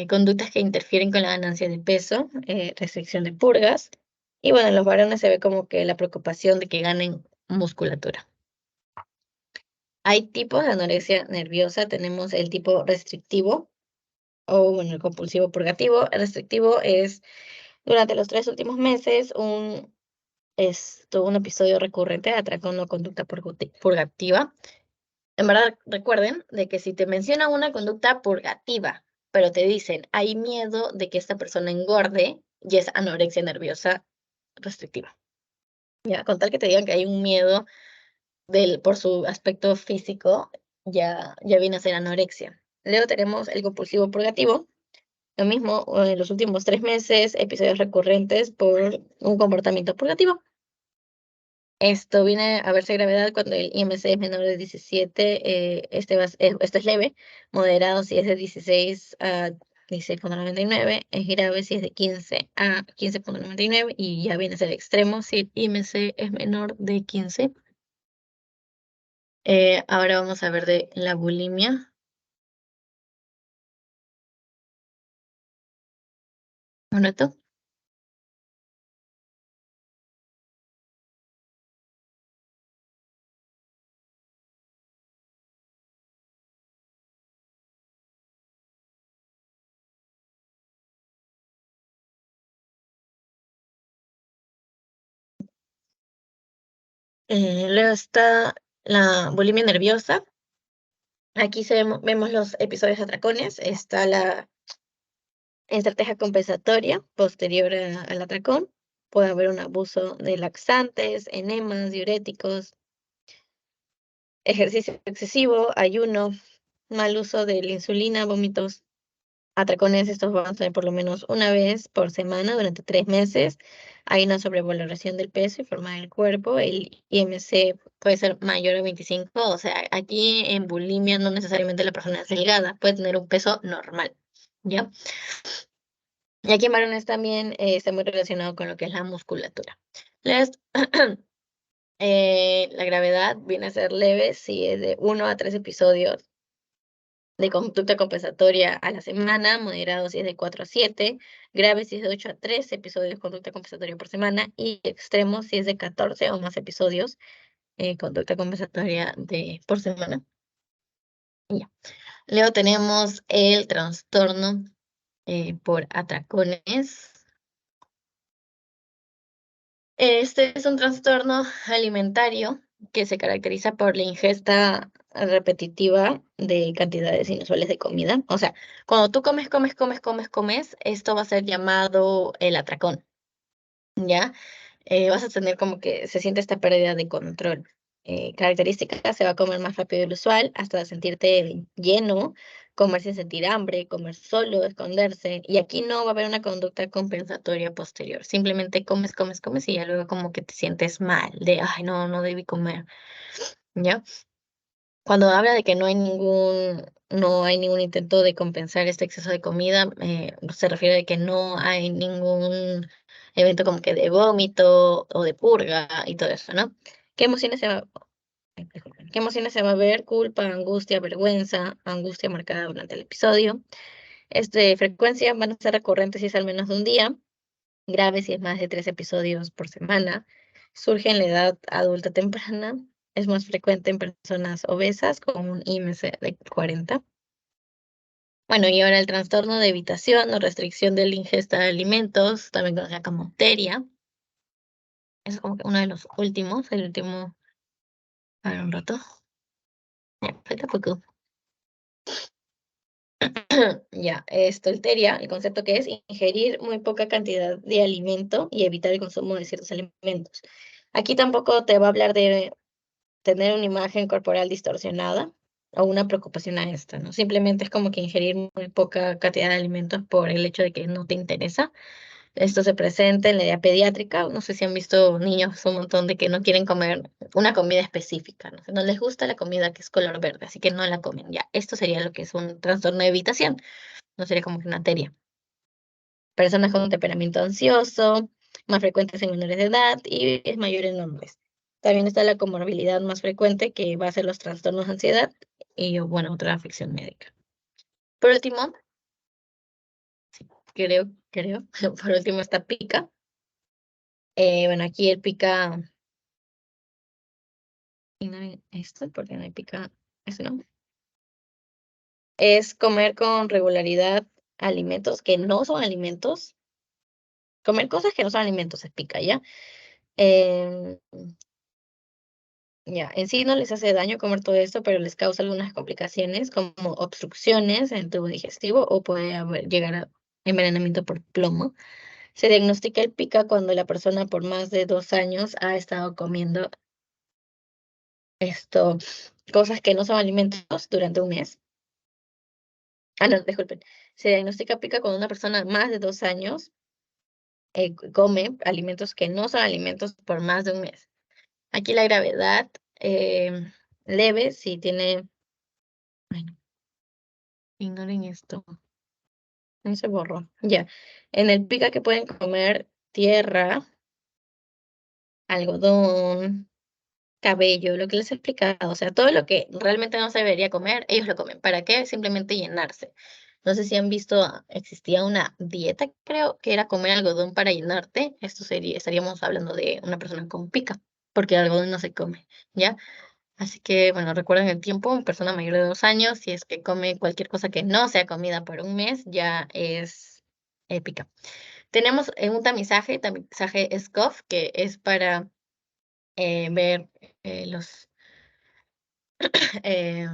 Conductas que interfieren con la ganancia de peso, restricción de purgas. Y bueno, en los varones se ve como que la preocupación de que ganen musculatura. Hay tipos de anorexia nerviosa. Tenemos el tipo restrictivo, o bueno, el compulsivo purgativo. El restrictivo es durante los 3 últimos meses un episodio recurrente de atracón o conducta purgativa. En verdad, recuerden de que si te mencionan una conducta purgativa, pero te dicen hay miedo de que esta persona engorde, ya es anorexia nerviosa restrictiva. Ya, con tal que te digan que hay un miedo por su aspecto físico, ya viene a ser anorexia. Luego tenemos el compulsivo purgativo. Lo mismo, en los últimos 3 meses, episodios recurrentes por un comportamiento purgativo. Esto viene a verse gravedad cuando el IMC es menor de 17, esto es leve, moderado si es de 16 a 16,99, es grave si es de 15 a 15,99 y ya viene a ser extremo si el IMC es menor de 15. Ahora vamos a ver de la bulimia. Un rato. Luego está la bulimia nerviosa. Aquí vemos los episodios atracones. Está la estrategia compensatoria posterior al atracón. Puede haber un abuso de laxantes, enemas, diuréticos, ejercicio excesivo, ayuno, mal uso de la insulina, vómitos. Atracones estos van a ser por lo menos una vez por semana durante 3 meses. Hay una sobrevaloración del peso y forma del cuerpo. El IMC puede ser mayor a 25. O sea, aquí en bulimia no necesariamente la persona es delgada, puede tener un peso normal, ¿ya? Y aquí en varones también está muy relacionado con lo que es la musculatura. Les- la gravedad viene a ser leve si es de 1 a 3 episodios de conducta compensatoria a la semana, moderado si es de 4 a 7, grave si es de 8 a 13 episodios de conducta compensatoria por semana y extremo si es de 14 o más episodios conducta compensatoria por semana. Ya. Luego tenemos el trastorno por atracones. Este es un trastorno alimentario que se caracteriza por la ingesta repetitiva de cantidades inusuales de comida. O sea, cuando tú comes, esto va a ser llamado el atracón, ¿ya? Vas a tener como que se siente esta pérdida de control. Característica, se va a comer más rápido de lo usual hasta sentirte lleno, comer sin sentir hambre, comer solo, esconderse. Y aquí no va a haber una conducta compensatoria posterior. Simplemente comes y ya luego como que te sientes mal, de, ay, no, no debí comer, ¿ya? Cuando habla de que no hay ningún intento de compensar este exceso de comida, se refiere a que no hay ningún evento como que de vómito o de purga y todo eso, ¿no? ¿Qué emociones se va, ay, disculpen, ¿qué emociones se va a ver? Culpa, angustia, vergüenza, angustia marcada durante el episodio. Frecuencia van a ser recurrentes si es al menos de un día, grave si es más de 3 episodios por semana, surge en la edad adulta temprana, es más frecuente en personas obesas con un IMC de 40. Bueno, y ahora el trastorno de evitación o restricción de la ingesta de alimentos, también conocida como TERIA. Es como que uno de los últimos, el último, a ver un rato. Ya, falta poco. Ya, esto, el TERIA, el concepto que es ingerir muy poca cantidad de alimento y evitar el consumo de ciertos alimentos. Aquí tampoco te va a hablar de tener una imagen corporal distorsionada o una preocupación a esta, ¿no? Simplemente es como que ingerir muy poca cantidad de alimentos por el hecho de que no te interesa. Esto se presenta en la edad pediátrica. No sé si han visto niños un montón de que no quieren comer una comida específica, ¿no? No les gusta la comida que es color verde, así que no la comen. Ya, esto sería lo que es un trastorno de evitación, no sería como que una teria. Personas con un temperamento ansioso, más frecuentes en menores de edad y es mayor en hombres. También está la comorbilidad más frecuente que va a ser los trastornos de ansiedad y, bueno, otra afección médica. Por último, sí, creo, por último está pica. Bueno, aquí el pica, y no hay esto, porque no hay pica, eso no. Es comer con regularidad alimentos que no son alimentos, comer cosas que no son alimentos es pica, ¿ya? Em, ya, en sí no les hace daño comer todo esto, pero les causa algunas complicaciones como obstrucciones en el tubo digestivo o puede llegar a envenenamiento por plomo. Se diagnostica el pica cuando la persona por más de 2 años ha estado comiendo esto, cosas que no son alimentos durante un mes. Ah, no, disculpen. Se diagnostica pica cuando una persona más de 2 años come alimentos que no son alimentos por más de un mes. Aquí la gravedad leve, si tiene, bueno, ignoren esto, no se borró. Ya, en el pica que pueden comer tierra, algodón, cabello, lo que les he explicado, o sea, todo lo que realmente no se debería comer, ellos lo comen. ¿Para qué? Simplemente llenarse. No sé si han visto, existía una dieta, creo, que era comer algodón para llenarte. Esto sería, estaríamos hablando de una persona con pica, porque el algodón no se come, ¿ya? Así que, bueno, recuerden el tiempo, una persona mayor de 2 años, si es que come cualquier cosa que no sea comida por un mes, ya es épica. Tenemos un tamizaje SCOF, que es para ver los eh,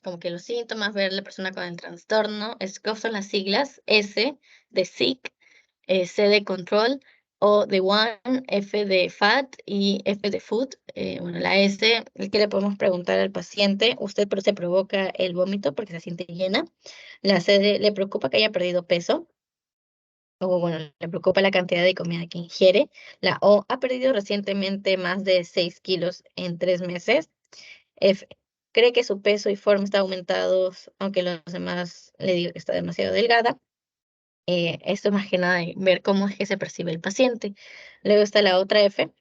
como que los síntomas, ver la persona con el trastorno. SCOF son las siglas: S de sick, C de control, O de one, F de fat y F de food. Bueno, la S, el que le podemos preguntar al paciente, usted pero se provoca el vómito porque se siente llena. La C de le preocupa que haya perdido peso. O bueno, le preocupa la cantidad de comida que ingiere. La O, ha perdido recientemente más de 6 kilos en 3 meses. F, cree que su peso y forma están aumentados, aunque los demás le digan que está demasiado delgada. Esto es más que nada de ver cómo es que se percibe el paciente. Luego está la otra F.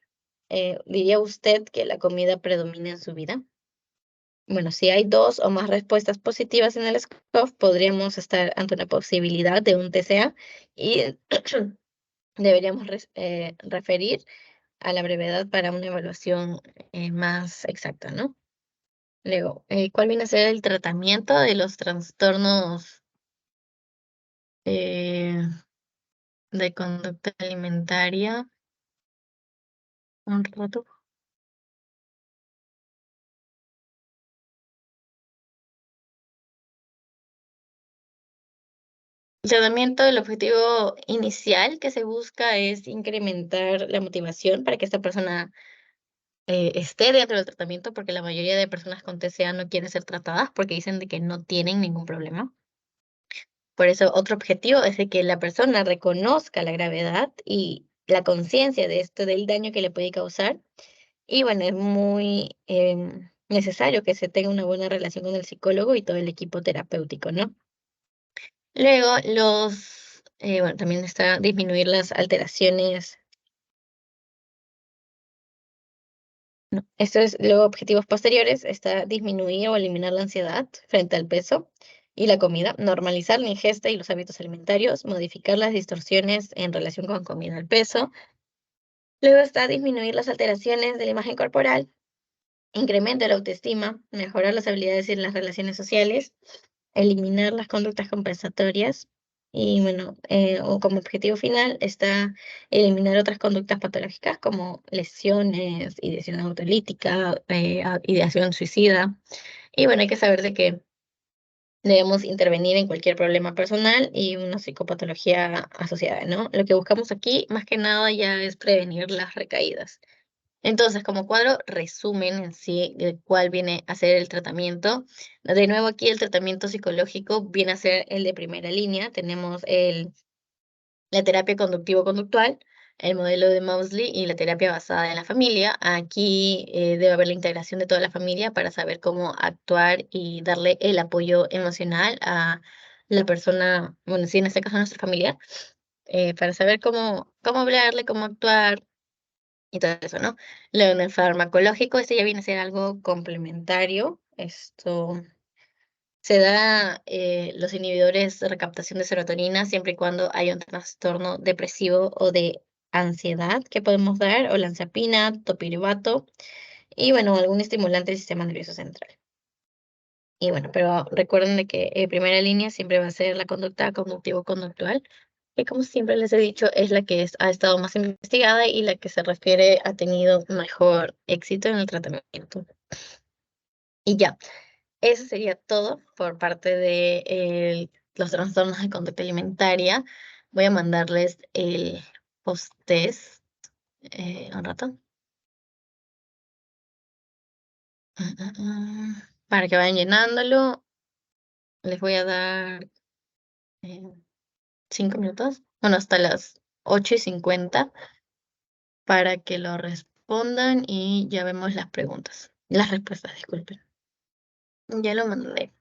¿Diría usted que la comida predomina en su vida? Bueno, si hay dos o más respuestas positivas en el SCOF, podríamos estar ante una posibilidad de un TCA y deberíamos referir a la brevedad para una evaluación más exacta, ¿no? Luego, ¿cuál viene a ser el tratamiento de los trastornos eh, de conducta alimentaria? Un rato. El tratamiento, el objetivo inicial que se busca es incrementar la motivación para que esta persona esté dentro del tratamiento, porque la mayoría de personas con TCA no quieren ser tratadas porque dicen de que no tienen ningún problema. Por eso, otro objetivo es de que la persona reconozca la gravedad y la conciencia de esto, del daño que le puede causar. Y bueno, es muy necesario que se tenga una buena relación con el psicólogo y todo el equipo terapéutico, ¿no? Luego, bueno, también está disminuir las alteraciones. No, esto es luego objetivos posteriores, está disminuir o eliminar la ansiedad frente al peso y la comida, normalizar la ingesta y los hábitos alimentarios, modificar las distorsiones en relación con comida al peso. Luego está disminuir las alteraciones de la imagen corporal, incrementa la autoestima, mejorar las habilidades y las relaciones sociales, eliminar las conductas compensatorias y bueno, o como objetivo final está eliminar otras conductas patológicas como lesiones, ideación autolítica, ideación suicida. Y bueno, hay que saber de que debemos intervenir en cualquier problema personal y una psicopatología asociada, ¿no? Lo que buscamos aquí, más que nada, ya es prevenir las recaídas. Entonces, como cuadro resumen en sí de cuál viene a ser el tratamiento. De nuevo, aquí el tratamiento psicológico viene a ser el de primera línea. Tenemos la terapia conductivo-conductual, el modelo de Mosley y la terapia basada en la familia. Aquí debe haber la integración de toda la familia para saber cómo actuar y darle el apoyo emocional a la persona, bueno, sí, en este caso a nuestra familia, para saber cómo hablarle, cómo actuar y todo eso, ¿no? Luego en el farmacológico, este ya viene a ser algo complementario. Esto se da los inhibidores de recaptación de serotonina siempre y cuando haya un trastorno depresivo o de ansiedad que podemos dar, o lanzapina, topiribato y bueno, algún estimulante del sistema nervioso central. Y bueno, pero recuerden de que, primera línea siempre va a ser la conducta cognitivo-conductual, que como siempre les he dicho, es la que ha estado más investigada y la que se refiere ha tenido mejor éxito en el tratamiento. Y ya, eso sería todo por parte de los trastornos de conducta alimentaria. Voy a mandarles el post-test un rato, para que vayan llenándolo. Les voy a dar eh, 5 minutos, bueno, hasta las 8:50 para que lo respondan y ya vemos las preguntas, las respuestas, disculpen. Ya lo mandé.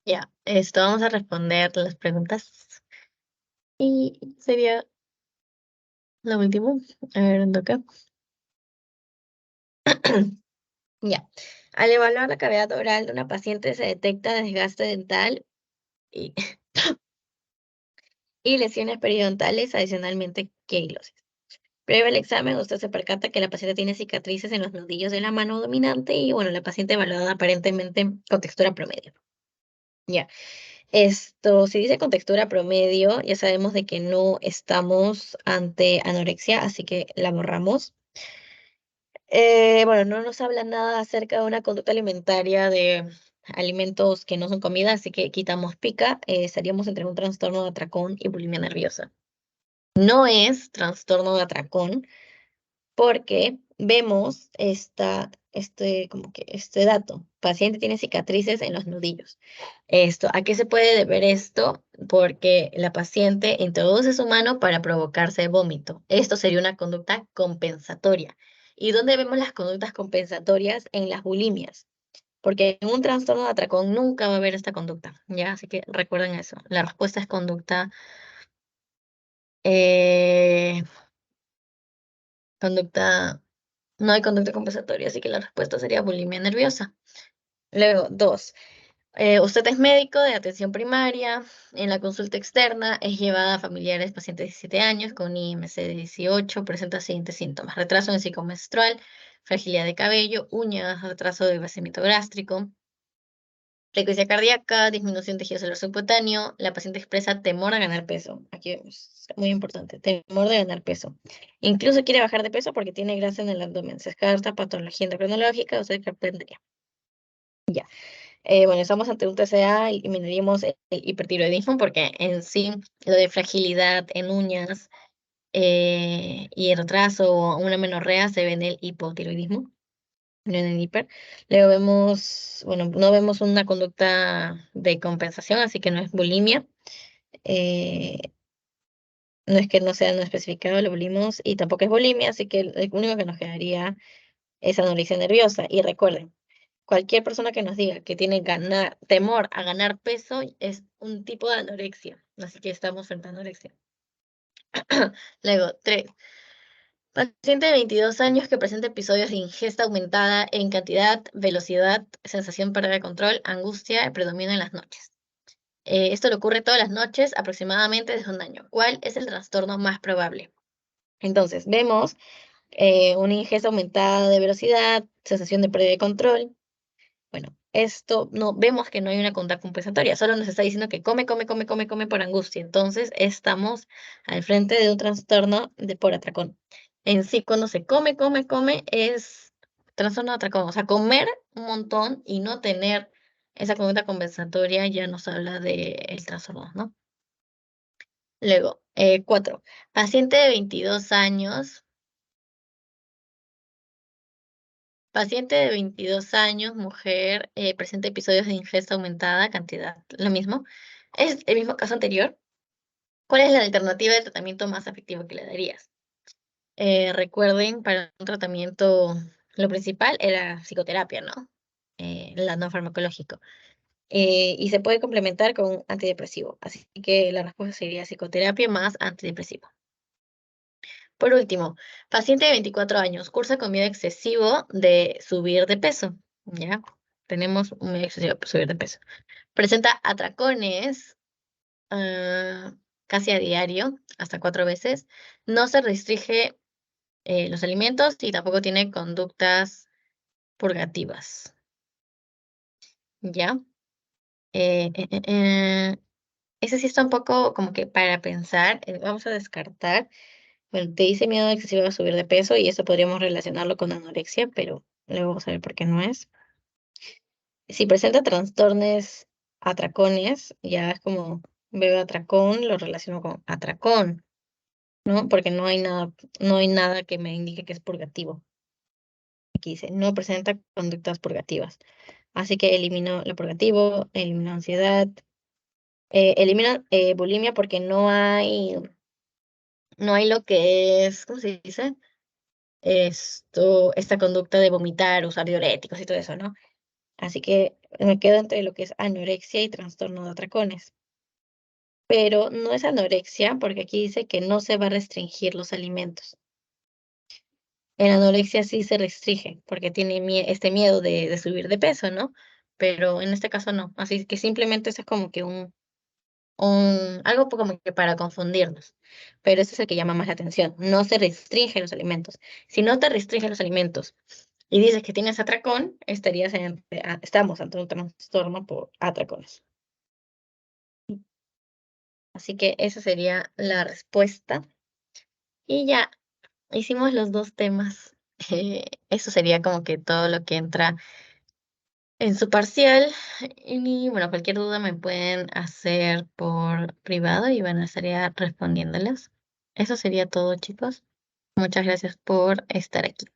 Ya, esto vamos a responder las preguntas. Y sería lo último. A ver, ¿dónde toca? Ya. Al evaluar la cavidad oral de una paciente se detecta desgaste dental y, y lesiones periodontales, adicionalmente queilosis. Previo al examen, usted se percata que la paciente tiene cicatrices en los nudillos de la mano dominante y, bueno, la paciente evaluada aparentemente con textura promedio. Ya. Esto, si dice con textura promedio, ya sabemos de que no estamos ante anorexia, así que la borramos. Bueno, no nos habla nada acerca de una conducta alimentaria de alimentos que no son comida, así que quitamos pica. Estaríamos entre un trastorno de atracón y bulimia nerviosa. No es trastorno de atracón porque vemos como que este dato. Paciente tiene cicatrices en los nudillos. Esto, ¿a qué se puede deber esto? Porque la paciente introduce su mano para provocarse vómito. Esto sería una conducta compensatoria. ¿Y dónde vemos las conductas compensatorias? En las bulimias. Porque en un trastorno de atracón nunca va a haber esta conducta, ¿ya? Así que recuerden eso. La respuesta es eh, conducta, no hay conducta compensatoria, así que la respuesta sería bulimia nerviosa. Luego, dos, usted es médico de atención primaria. En la consulta externa es llevada a familiares pacientes de 17 años con IMC de 18. Presenta los siguientes síntomas: retraso en el ciclo menstrual, fragilidad de cabello, uñas, retraso de crecimiento gástrico, frecuencia cardíaca, disminución de tejido celular subcutáneo. La paciente expresa temor a ganar peso. Aquí es muy importante, temor de ganar peso. Incluso quiere bajar de peso porque tiene grasa en el abdomen. Se descarta patología endocrinológica o sarcopenia. Ya. Bueno, estamos ante un TCA y eliminaríamos el hipertiroidismo porque en sí lo de fragilidad en uñas y el retraso o una menorrea se ve en el hipotiroidismo, no en el hiper. Luego vemos, bueno, no vemos una conducta de compensación, así que no es bulimia. Eh, no es que no sea no especificado, lo bulimos y tampoco es bulimia, así que el único que nos quedaría es anorexia nerviosa. Y recuerden, cualquier persona que nos diga que tiene temor a ganar peso es un tipo de anorexia. Así que estamos frente a anorexia. Luego, 3. Paciente de 22 años que presenta episodios de ingesta aumentada en cantidad, velocidad, sensación pérdida de control, angustia y predominio en las noches. Esto le ocurre todas las noches, aproximadamente desde un año. ¿Cuál es el trastorno más probable? Entonces, vemos una ingesta aumentada de velocidad, sensación de pérdida de control. Bueno, esto no vemos que no hay una conducta compensatoria, solo nos está diciendo que come, come, come, come, come por angustia. Entonces, estamos al frente de un trastorno de por atracón. En sí, cuando se come, come, come, es trastorno de atracón. O sea, comer un montón y no tener esa conducta compensatoria ya nos habla del trastorno, ¿no? Luego, 4. Paciente de 22 años. Paciente de 22 años, mujer, presenta episodios de ingesta aumentada, cantidad, lo mismo. Es el mismo caso anterior. ¿Cuál es la alternativa de tratamiento más efectivo que le darías? Recuerden, para un tratamiento, lo principal era psicoterapia, ¿no? La no farmacológico. Y se puede complementar con un antidepresivo. Así que la respuesta sería psicoterapia más antidepresivo. Por último, paciente de 24 años, cursa con miedo excesivo de subir de peso. ¿Ya? Tenemos un miedo excesivo de subir de peso. Presenta atracones casi a diario, hasta 4 veces. No se restringe los alimentos y tampoco tiene conductas purgativas. ¿Ya? Eh, eh, eh, eh, Ese sí está un poco como que para pensar. Vamos a descartar. Bueno, te dice miedo excesivo a subir de peso y eso podríamos relacionarlo con anorexia, pero luego vamos a ver por qué no es. Si presenta trastornos atracones, ya es como veo atracón, lo relaciono con atracón, ¿no? Porque no hay nada que me indique que es purgativo. Aquí dice, no presenta conductas purgativas. Así que elimino lo purgativo, elimino ansiedad, elimino bulimia porque no hay lo que es, ¿cómo se dice? Esta conducta de vomitar, usar diuréticos y todo eso, ¿no? Así que me quedo entre lo que es anorexia y trastorno de atracones. Pero no es anorexia, porque aquí dice que no se va a restringir los alimentos. En anorexia sí se restringe, porque tiene este miedo de subir de peso, ¿no? Pero en este caso no. Así que simplemente eso es como que algo como que para confundirnos. Pero ese es el que llama más la atención. No se restringe los alimentos. Si no te restringen los alimentos y dices que tienes atracón, estamos ante un trastorno por atracones. Así que esa sería la respuesta. Y ya hicimos los 2 temas. Eso sería como que todo lo que entra en su parcial. Y bueno, cualquier duda me pueden hacer por privado y bueno, estaría respondiéndoles. Eso sería todo, chicos. Muchas gracias por estar aquí.